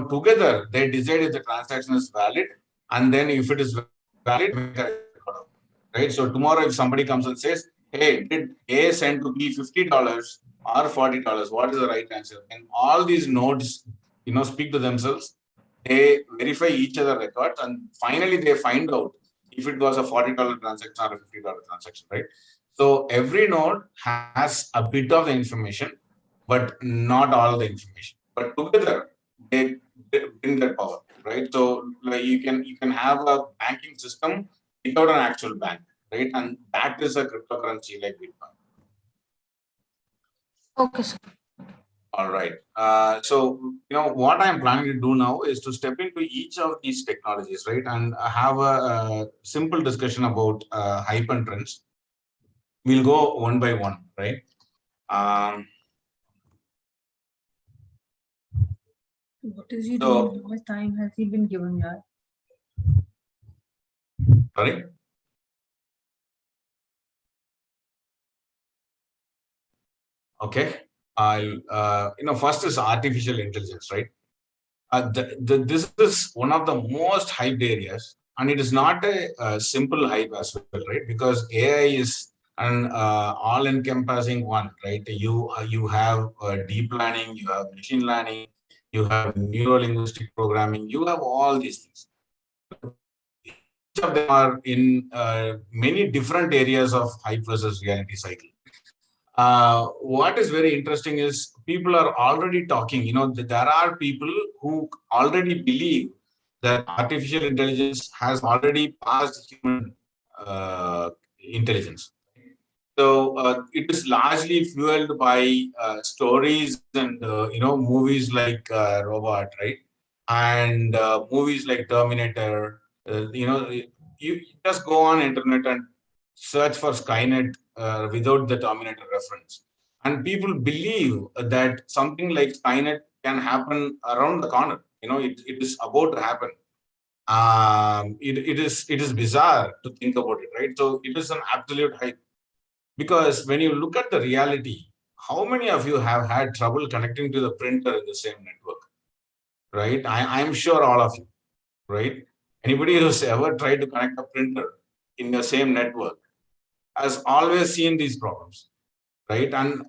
together they decide if the transaction is valid, and then if it is valid, make a record of it, right? So tomorrow, if somebody comes and says, "Hey, did A send to B $50 or $40? What is the right answer?" And all these nodes, speak to themselves. They verify each other records, and finally they find out if it was a $40 transaction or a $50 transaction, right? So every node has a bit of the information, but not all the information. But together they bring that power, right? So like you can have a banking system without an actual bank, right? And that is a cryptocurrency like Bitcoin. Okay, sir. All right. So what I'm planning to do now is to step into each of these technologies, right, and have a simple discussion about hype and trends. We'll go one by one, right? What is he doing? How much time has he been given, yaar? Sorry. Okay. First is artificial intelligence, right? This is one of the most hyped areas, and it is not a simple hype as well, right? Because AI is an all-encompassing one, right? You have deep learning, you have machine learning, you have neuro-linguistic programming, you have all these things. Each of them are in many different areas of hype versus reality cycle. What is very interesting is people are already talking. There are people who already believe that artificial intelligence has already passed human intelligence. So it is largely fueled by stories and movies like Robot, right? And movies like Terminator. You just go on internet and search for Skynet without the Terminator reference, and people believe that something like Skynet can happen around the corner. It is about to happen. It is bizarre to think about it, right? So it is an absolute hype. Because when you look at the reality, how many of you have had trouble connecting to the printer in the same network, right? I'm sure all of you, right? Anybody who's ever tried to connect a printer in the same network has always seen these problems, right? And,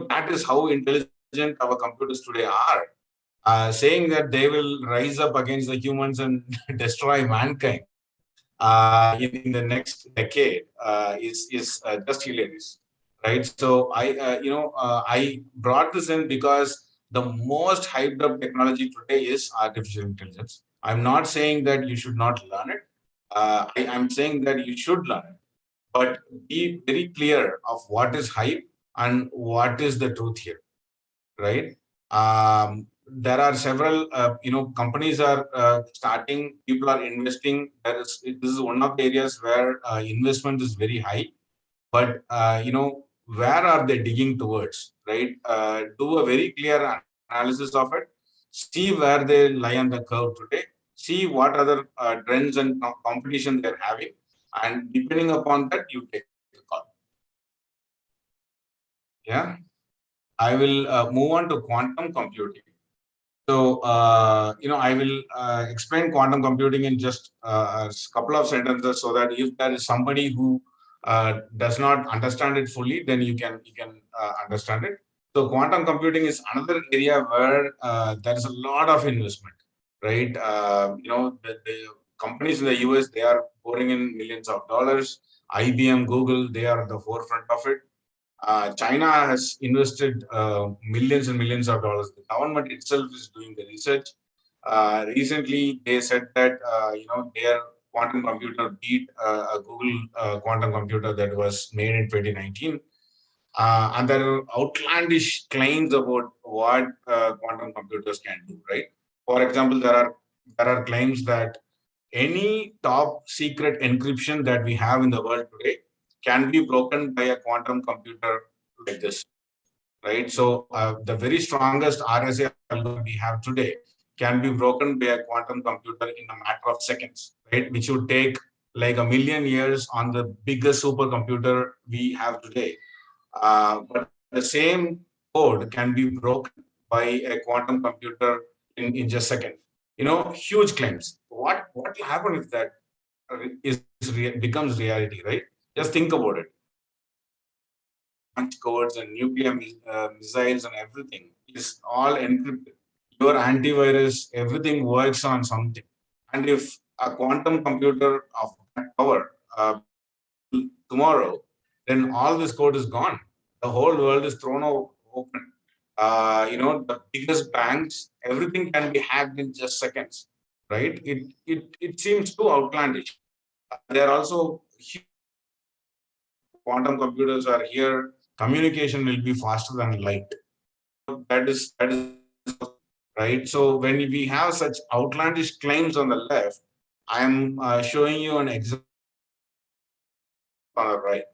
that is how intelligent our computers today are. Saying that they will rise up against the humans and destroy mankind in the next decade is just hilarious, right? So I brought this in because the most hyped up technology today is artificial intelligence. I'm not saying that you should not learn it. I'm saying that you should learn it, but be very clear of what is hype and what is the truth here, right? There are several, companies are starting, people are investing. This is one of the areas where investment is very high, but, where are they digging towards, right? Do a very clear analysis of it, see where they lie on the curve today, see what other trends and competition they're having, and depending upon that, you take the call. Yeah. I will move on to quantum computing. So, I will explain quantum computing in just a couple of sentences so that if there is somebody who does not understand it fully, then you can understand it. So, quantum computing is another area where there is a lot of investment, right? The companies in the US, they are pouring in millions of dollars. IBM, Google, they are at the forefront of it. China has invested millions and millions of dollars. The government itself is doing the research. Recently, they said that their quantum computer beat a Google quantum computer that was made in 2019. And there are outlandish claims about what quantum computers can do. Right? For example, there are claims that any top secret encryption that we have in the world today can be broken by a quantum computer like this, right? So the very strongest RSA algorithm we have today can be broken by a quantum computer in a matter of seconds, right? Which would take like 1,000,000 years on the biggest supercomputer we have today. But the same code can be broken by a quantum computer in just seconds. Huge claims. What will happen if that becomes reality, right? Just think about it. Launch codes and nuclear missiles and everything is all encrypted. Your antivirus, everything works on something. And if a quantum computer of that power tomorrow, then all this code is gone. The whole world is thrown open. The biggest banks, everything can be hacked in just seconds, right? It seems too outlandish. There are also quantum computers are here. Communication will be faster than light. That is right. So when we have such outlandish claims on the left, I'm showing you an example on the right.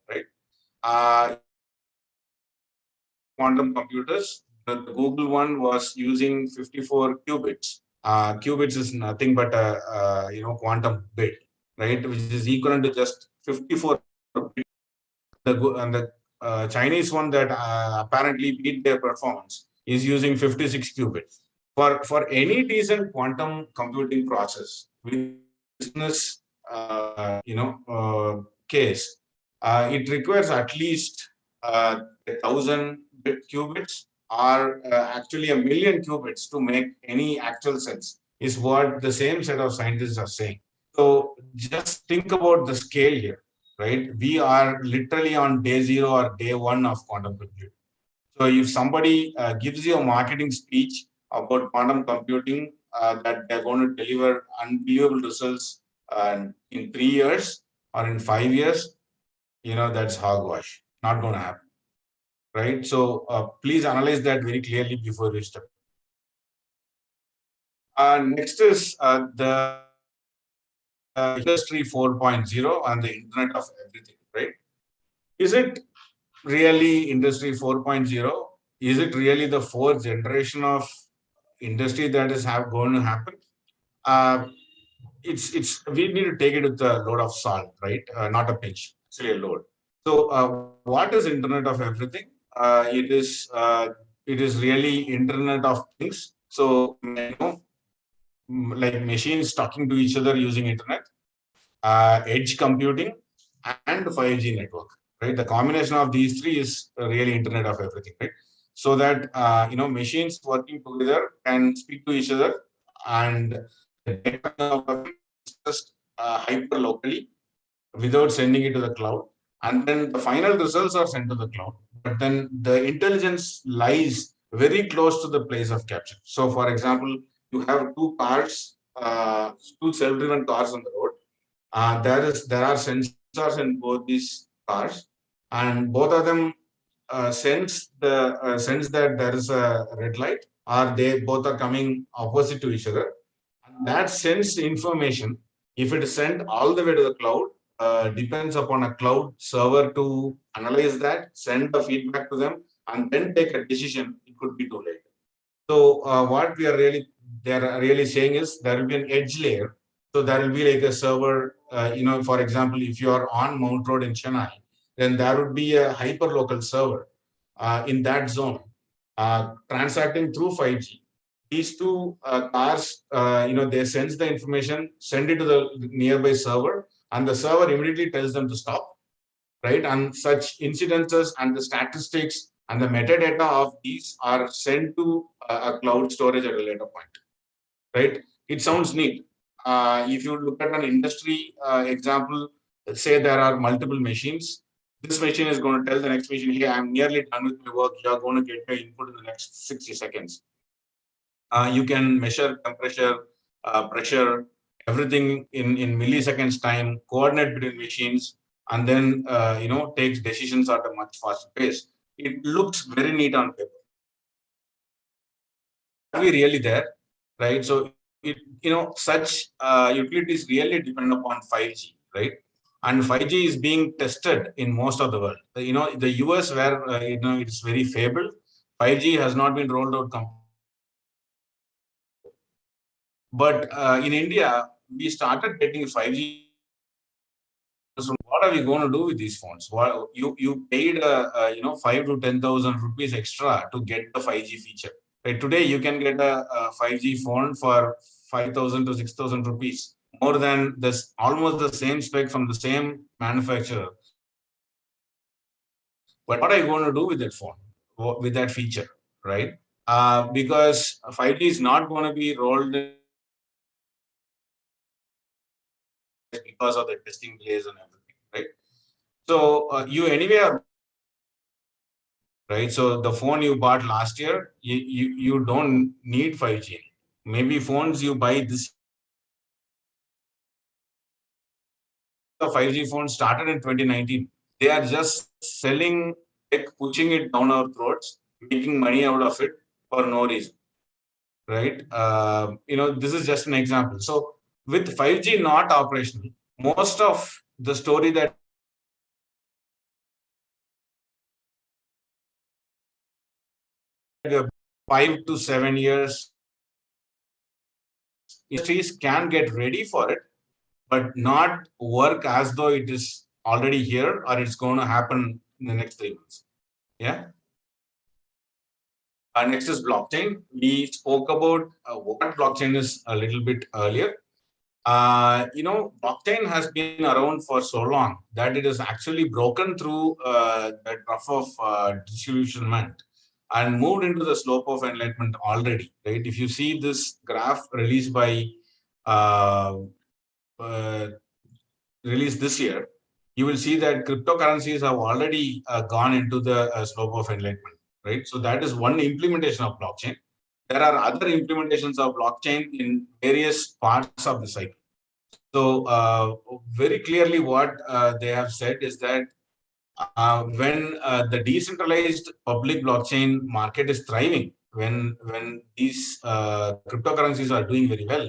Quantum computers. The Google one was using 54 qubits. Qubits is nothing but a quantum bit, right? Which is equivalent to just 54 bits. And the Chinese one that apparently beat their performance is using 56 qubits. For any decent quantum computing process with business, case, it requires at least 1,000 qubits or actually 1,000,000 qubits to make any actual sense, is what the same set of scientists are saying. So just think about the scale here, right? We are literally on day 0 or day 1 of quantum computing. So if somebody gives you a marketing speech about quantum computing, that they're going to deliver unbelievable results in 3 years or in 5 years, that's hogwash. Not going to happen, right? So please analyze that very clearly before you step. Next is the Industry 4.0 and the Internet of Everything, right? Is it really Industry 4.0? Is it really the fourth generation of industry that is going to happen? It's we need to take it with a load of salt, right? Not a pinch, actually a load. So what is Internet of Everything? It is really Internet of Things. So like machines talking to each other using internet, edge computing, and 5G network, right? The combination of these three is really Internet of Everything, right? So that machines working together can speak to each other, and the data is just hyper locally without sending it to the cloud, and then the final results are sent to the cloud. But then the intelligence lies very close to the place of capture. So, for example, you have two cars, two self-driven cars on the road. There are sensors in both these cars, and both of them sense that there is a red light, or they both are coming opposite to each other. And that sensed information, if it is sent all the way to the cloud, depends upon a cloud server to analyze that, send the feedback to them, and then take a decision. It could be too late. So what they're really saying is there will be an edge layer. So there will be like a server, for example, if you are on Mount Road in Chennai, then there would be a hyper-local server in that zone transacting through 5G. These two cars, they sense the information, send it to the nearby server, and the server immediately tells them to stop, right? And such incidences and the statistics and the metadata of these are sent to a cloud storage at a later point, right? It sounds neat. If you look at an industry example, let's say there are multiple machines. This machine is going to tell the next machine, hey, I'm nearly done with my work. You're going to get your input in the next 60 seconds. You can measure temperature, pressure, everything in milliseconds time, coordinate between machines, and then takes decisions at a much faster pace. It looks very neat on paper. Are we really there, right? So such utilities really depend upon 5G, right? And 5G is being tested in most of the world. The US, where it's very fabled, 5G has not been rolled out completely. But in India, we started getting 5G. So what are we going to do with these phones? Well, you paid 5 to 10,000 rupees extra to get the 5G feature. Right? Today you can get a 5G phone for 5,000 to 6,000 rupees, more than this, almost the same spec from the same manufacturer. But what are you going to do with that phone, with that feature, right? Because 5G is not going to be rolled because of the testing delays and everything, right? So you anyway are, right? So the phone you bought last year, you don't need 5G. Maybe phones you buy this. The 5G phone started in 2019. They are just selling tech, pushing it down our throats, making money out of it for no reason, right? This is just an example. So with 5G not operational, most of the story that 5 to 7 years, industries can get ready for it, but not work as though it is already here or it's going to happen in the next 3 months. Yeah. Next is blockchain. We spoke about what blockchain is a little bit earlier. Blockchain has been around for so long that it is actually broken through the trough of disillusionment and moved into the slope of enlightenment already, right? If you see this graph released by released this year, you will see that cryptocurrencies have already gone into the slope of enlightenment, right? So that is one implementation of blockchain. There are other implementations of blockchain in various parts of the cycle. So very clearly what they have said is that when the decentralized public blockchain market is thriving, when these cryptocurrencies are doing very well,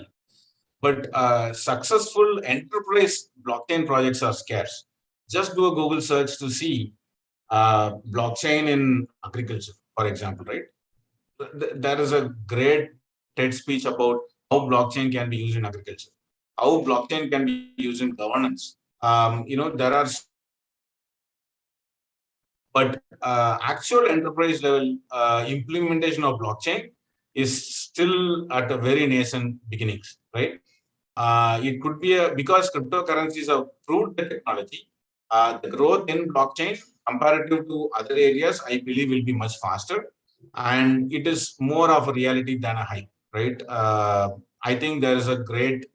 but successful enterprise blockchain projects are scarce. Just do a Google search to see blockchain in agriculture, for example, right? There is a great TED speech about how blockchain can be used in agriculture, how blockchain can be used in governance. There are, but actual enterprise level implementation of blockchain is still at a very nascent beginnings, right? It could be because cryptocurrencies have proved the technology. The growth in blockchain comparative to other areas, I believe, will be much faster, and it is more of a reality than a hype, right? I think there is a great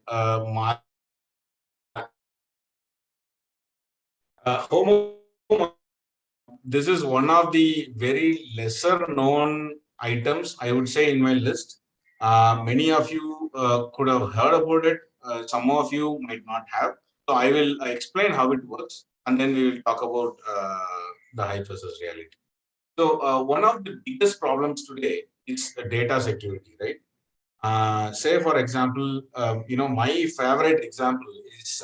this is one of the very lesser known items, I would say, in my list. Many of you could have heard about it. Some of you might not have. So I will explain how it works, and then we will talk about the hype versus reality. So one of the biggest problems today is the data security, right? Say, for example, my favorite example is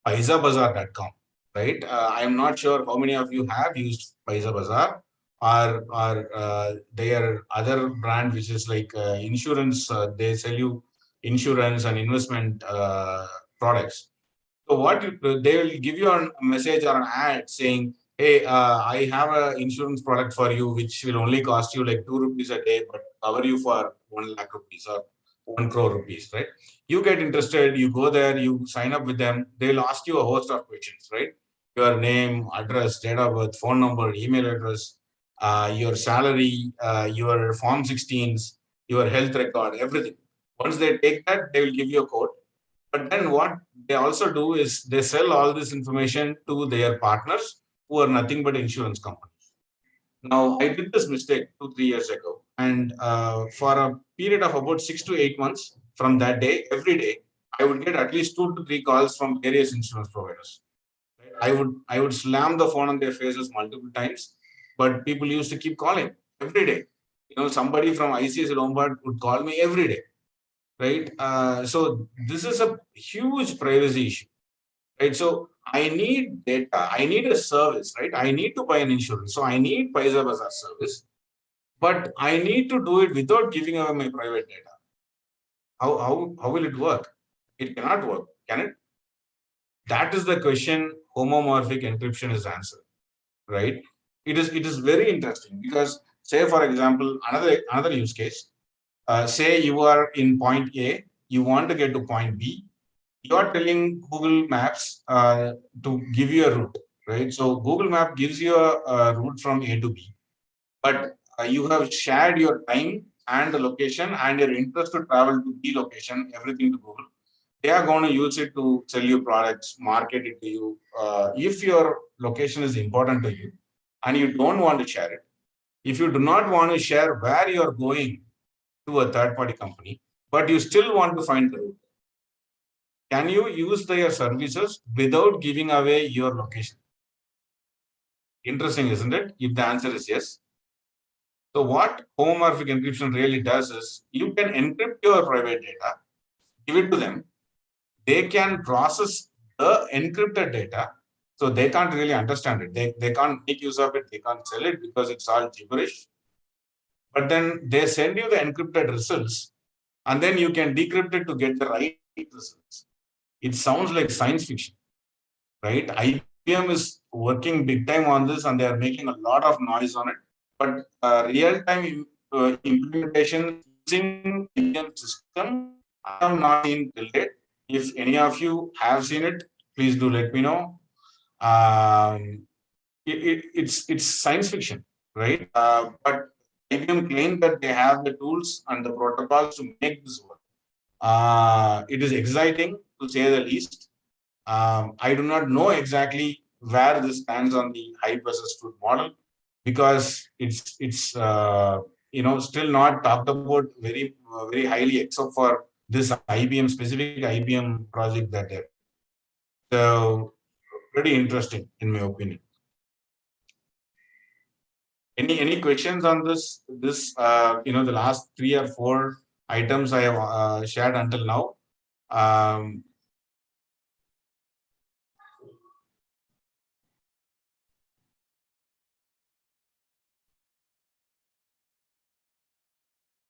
PaisaBazaar.com, right? I am not sure how many of you have used PaisaBazaar or their other brand, which is like insurance. They sell you insurance and investment products. So they will give you a message or an ad saying, hey, I have an insurance product for you, which will only cost you like 2 rupees a day, but cover you for 1 lakh rupees or 1 crore rupees, right? You get interested, you go there, you sign up with them. They'll ask you a host of questions, right? Your name, address, date of birth, phone number, email address, your salary, your Form 16s, your health record, everything. Once they take that, they will give you a code. But then what they also do is they sell all this information to their partners who are nothing but insurance companies. Now, I did this mistake 2-3 years ago. And for a period of about 6 to 8 months from that day, every day, I would get at least 2 to 3 calls from various insurance providers. I would slam the phone on their faces multiple times, but people used to keep calling every day. Somebody from ICICI Lombard would call me every day. Right. So this is a huge privacy issue, right? So I need data. I need a service, right? I need to buy an insurance. So I need PaisaBazaar service, but I need to do it without giving away my private data. How will it work? It cannot work, can it? That is the question homomorphic encryption is answered, right? It is very interesting because, say, for example, another use case. Say you are in point A, you want to get to point B. You are telling Google Maps to give you a route, right? So Google Map gives you a route from A to B, but you have shared your time and the location and your interest to travel to B location, everything to Google. They are going to use it to sell you products, market it to you. If your location is important to you and you don't want to share it, if you do not want to share where you are going to a third-party company, but you still want to find the route, can you use their services without giving away your location? Interesting, isn't it? If the answer is yes. So what homomorphic encryption really does is you can encrypt your private data, give it to them. They can process the encrypted data. So they can't really understand it. They can't make use of it. They can't sell it because it's all gibberish. But then they send you the encrypted results, and then you can decrypt it to get the right results. It sounds like science fiction, right? I IBM is working big time on this and they are making a lot of noise on it. But real-time implementation using IBM system, I have not seen till date. If any of you have seen it, please do let me know. It's science fiction, right? But IBM claimed that they have the tools and the protocols to make this work. It is exciting to say the least. I do not know exactly where this stands on the hype versus truth model because it's still not talked about very highly except for this IBM specific IBM project that they're. So pretty interesting in my opinion. Any questions on this the last 3 or 4 items I have shared until now?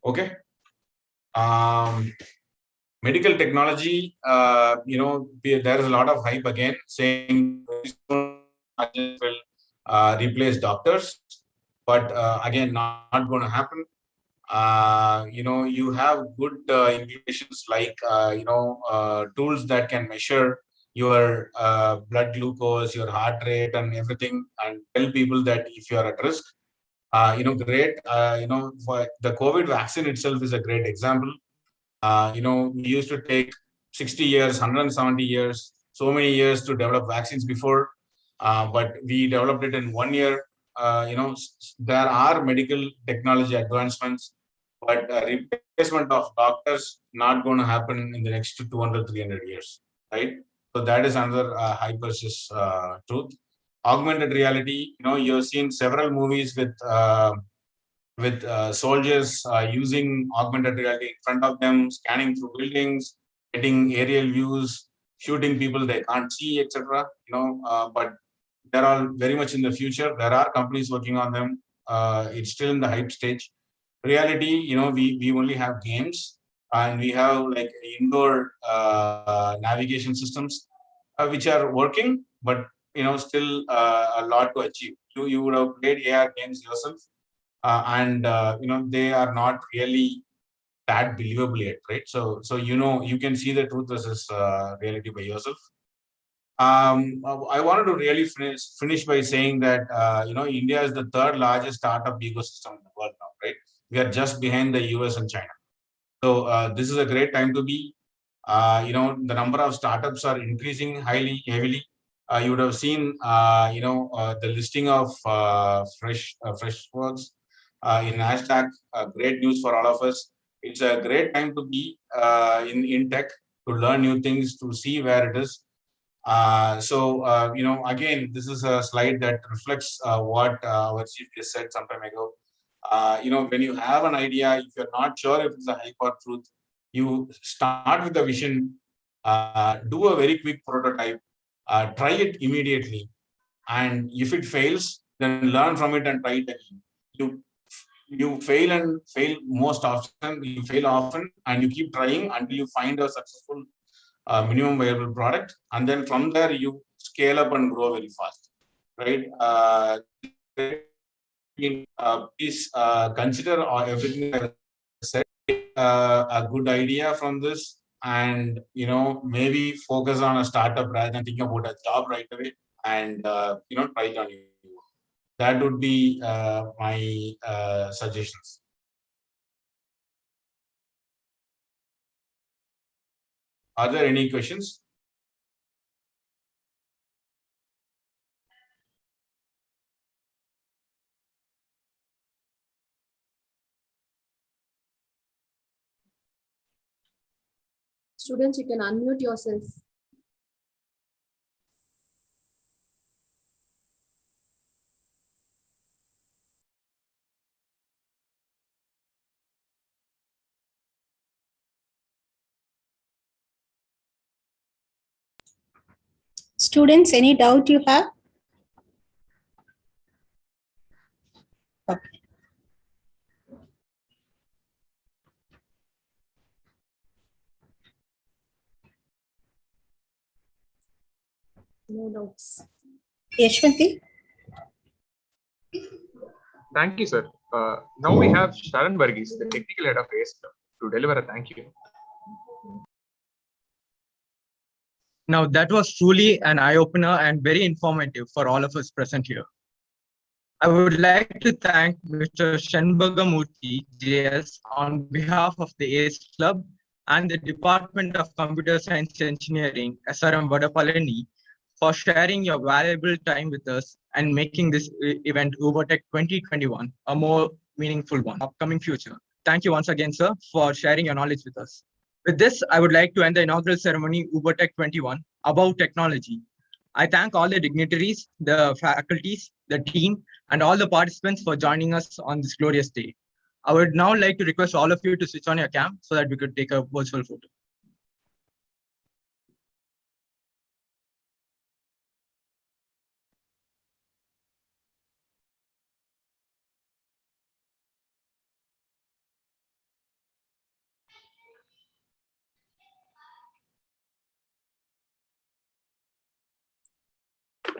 Okay. Medical technology, there is a lot of hype again saying will replace doctors, but again, not going to happen. You have good implications like tools that can measure your blood glucose, your heart rate, and everything, and tell people that if you are at risk. Great. For the COVID vaccine itself is a great example. We used to take 60 years, 170 years, so many years to develop vaccines before, but we developed it in 1 year. There are medical technology advancements, but replacement of doctors not going to happen in the next 200, 300 years, right? So that is another hype versus truth. Augmented reality, you've seen several movies with soldiers using augmented reality in front of them, scanning through buildings, getting aerial views, shooting people they can't see, etc. But they're all very much in the future. There are companies working on them. It's still in the hype stage. Reality, we only have games and we have like indoor navigation systems which are working, but still a lot to achieve. You would have played AR games yourself, and they are not really that believable yet, right? So you can see the truth versus reality by yourself. I wanted to really finish by saying that India is the 3rd largest startup ecosystem in the world now, right? We are just behind the US and China. So this is a great time to be. The number of startups are increasing heavily. You would have seen, the listing of Freshworks in Nasdaq. Great news for all of us. It's a great time to be in tech, to learn new things, to see where it is. Again, this is a slide that reflects what our chief just said some time ago. When you have an idea, if you're not sure if it's a hype or truth, you start with a vision, do a very quick prototype, try it immediately. And if it fails, then learn from it and try it again. You fail and fail most often, you fail often, and you keep trying until you find a successful minimum viable product. And then from there, you scale up and grow very fast, right? Please consider everything I said, a good idea from this, and maybe focus on a startup rather than thinking about a job right away, and try it on you. That would be my suggestions. Are there any questions? Students, you can unmute yourself. Students, any doubt you have? Okay. No doubts. Yashwanti? Thank you, sir. Now we have Sharan Varghese, the technical head of AS Club, to deliver a thank you. Now, that was truly an eye-opener and very informative for all of us present here. I would like to thank Mr. Shanbagamurthy, JS, on behalf of the ACE Club and the Department of Computer Science Engineering, SRM Vadapalani, for sharing your valuable time with us and making this event UberTech 2021 a more meaningful one, upcoming future. Thank you once again, sir, for sharing your knowledge with us. With this, I would like to end the inaugural ceremony UberTech 21 about technology. I thank all the dignitaries, the faculties, the team, and all the participants for joining us on this glorious day. I would now like to request all of you to switch on your cam so that we could take a virtual photo.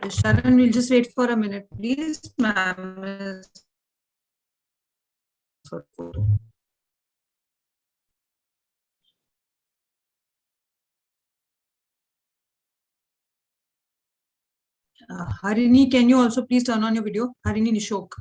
Sharon, we'll just wait for a minute, please, ma'am. Harini, can you also please turn on your video? Harini Nishok.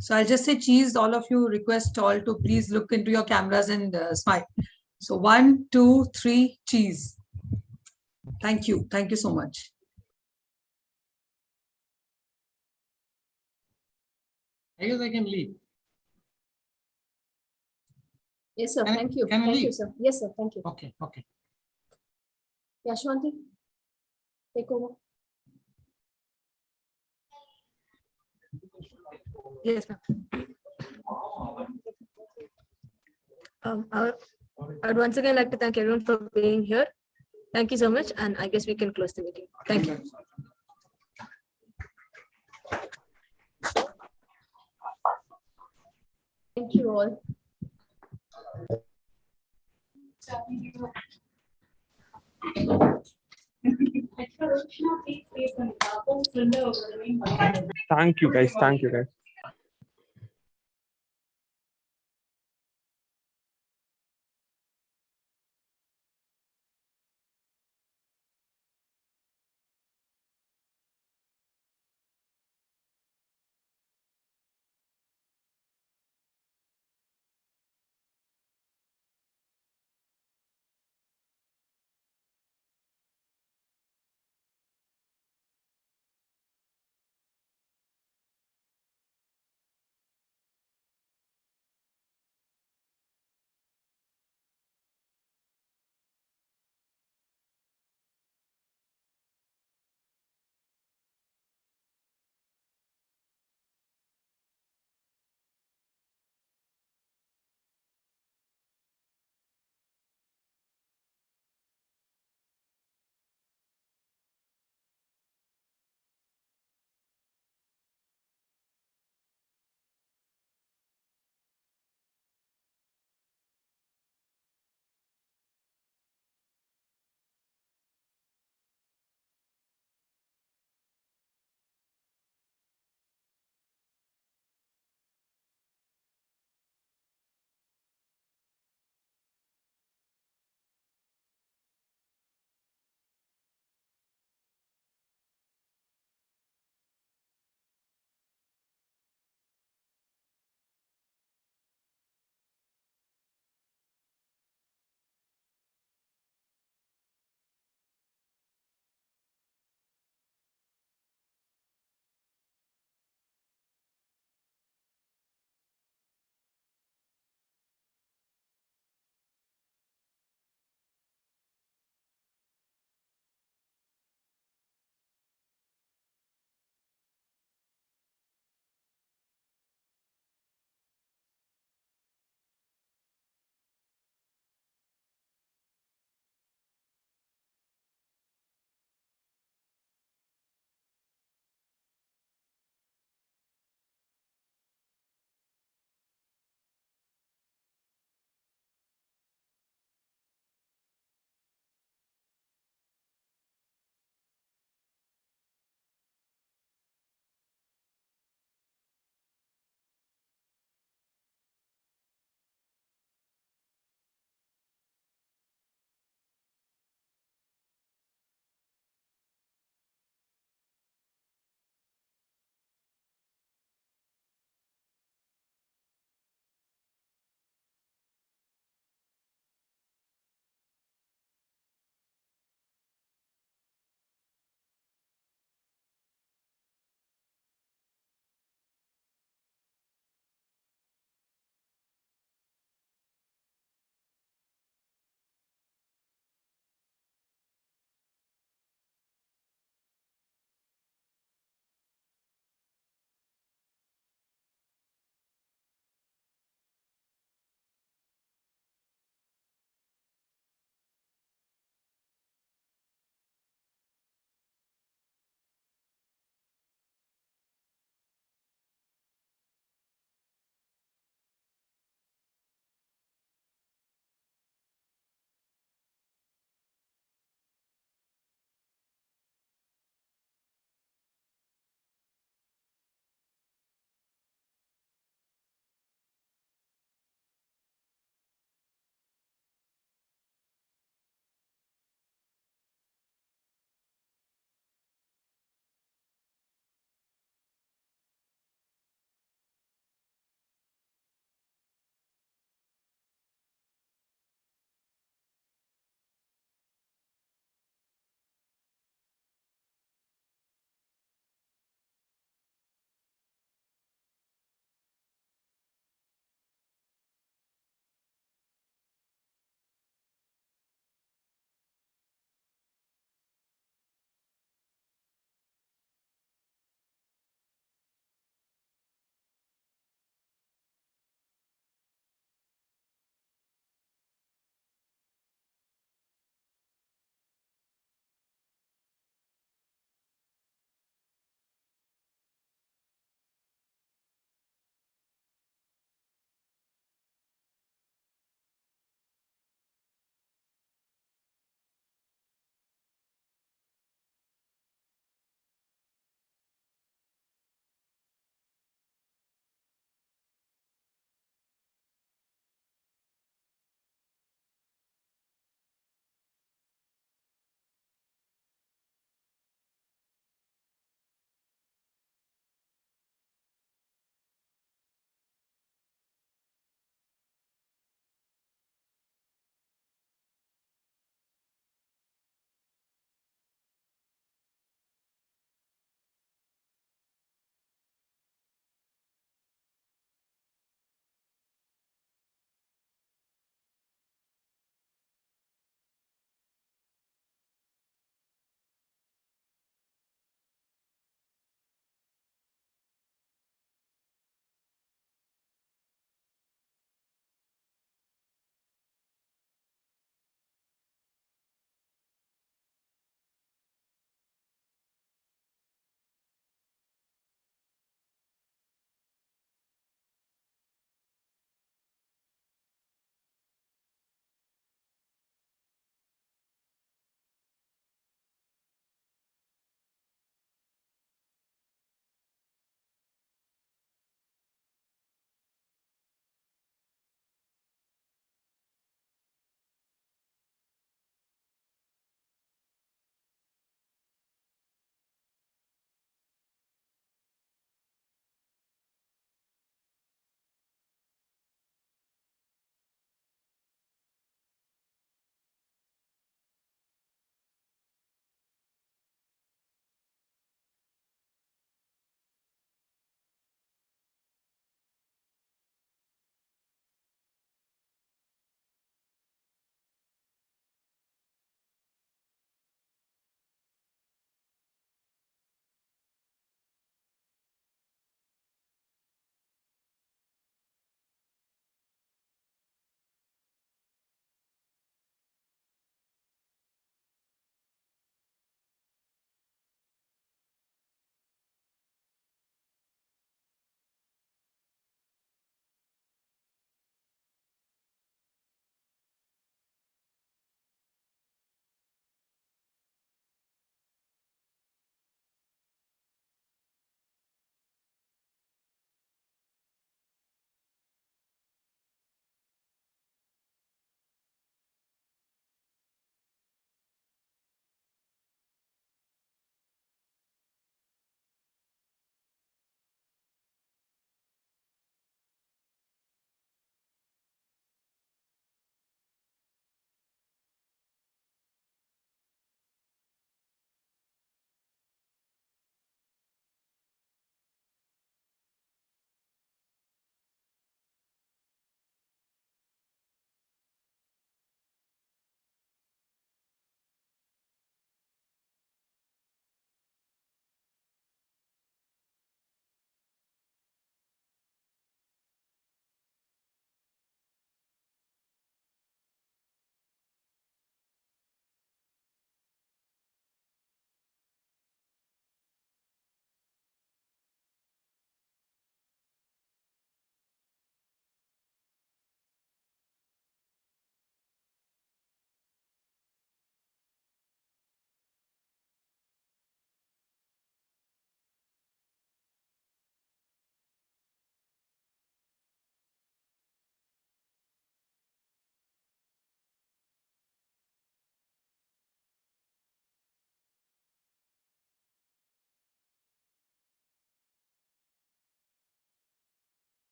So I'll just say cheese. All of you request all to please look into your cameras and smile. So 1, 2, 3, cheese. Thank you. Thank you so much. I guess I can leave. Yes, sir. Thank you. Can I Thank you, leave? sir. Yes, sir. Thank you. Okay, okay. Yashwanti, take over. Yes, ma'am. I'd once again like to thank everyone for being here. Thank you so much, and I guess we can close the meeting. Thank you. Thank you all. Thank you, guys. Thank you, guys.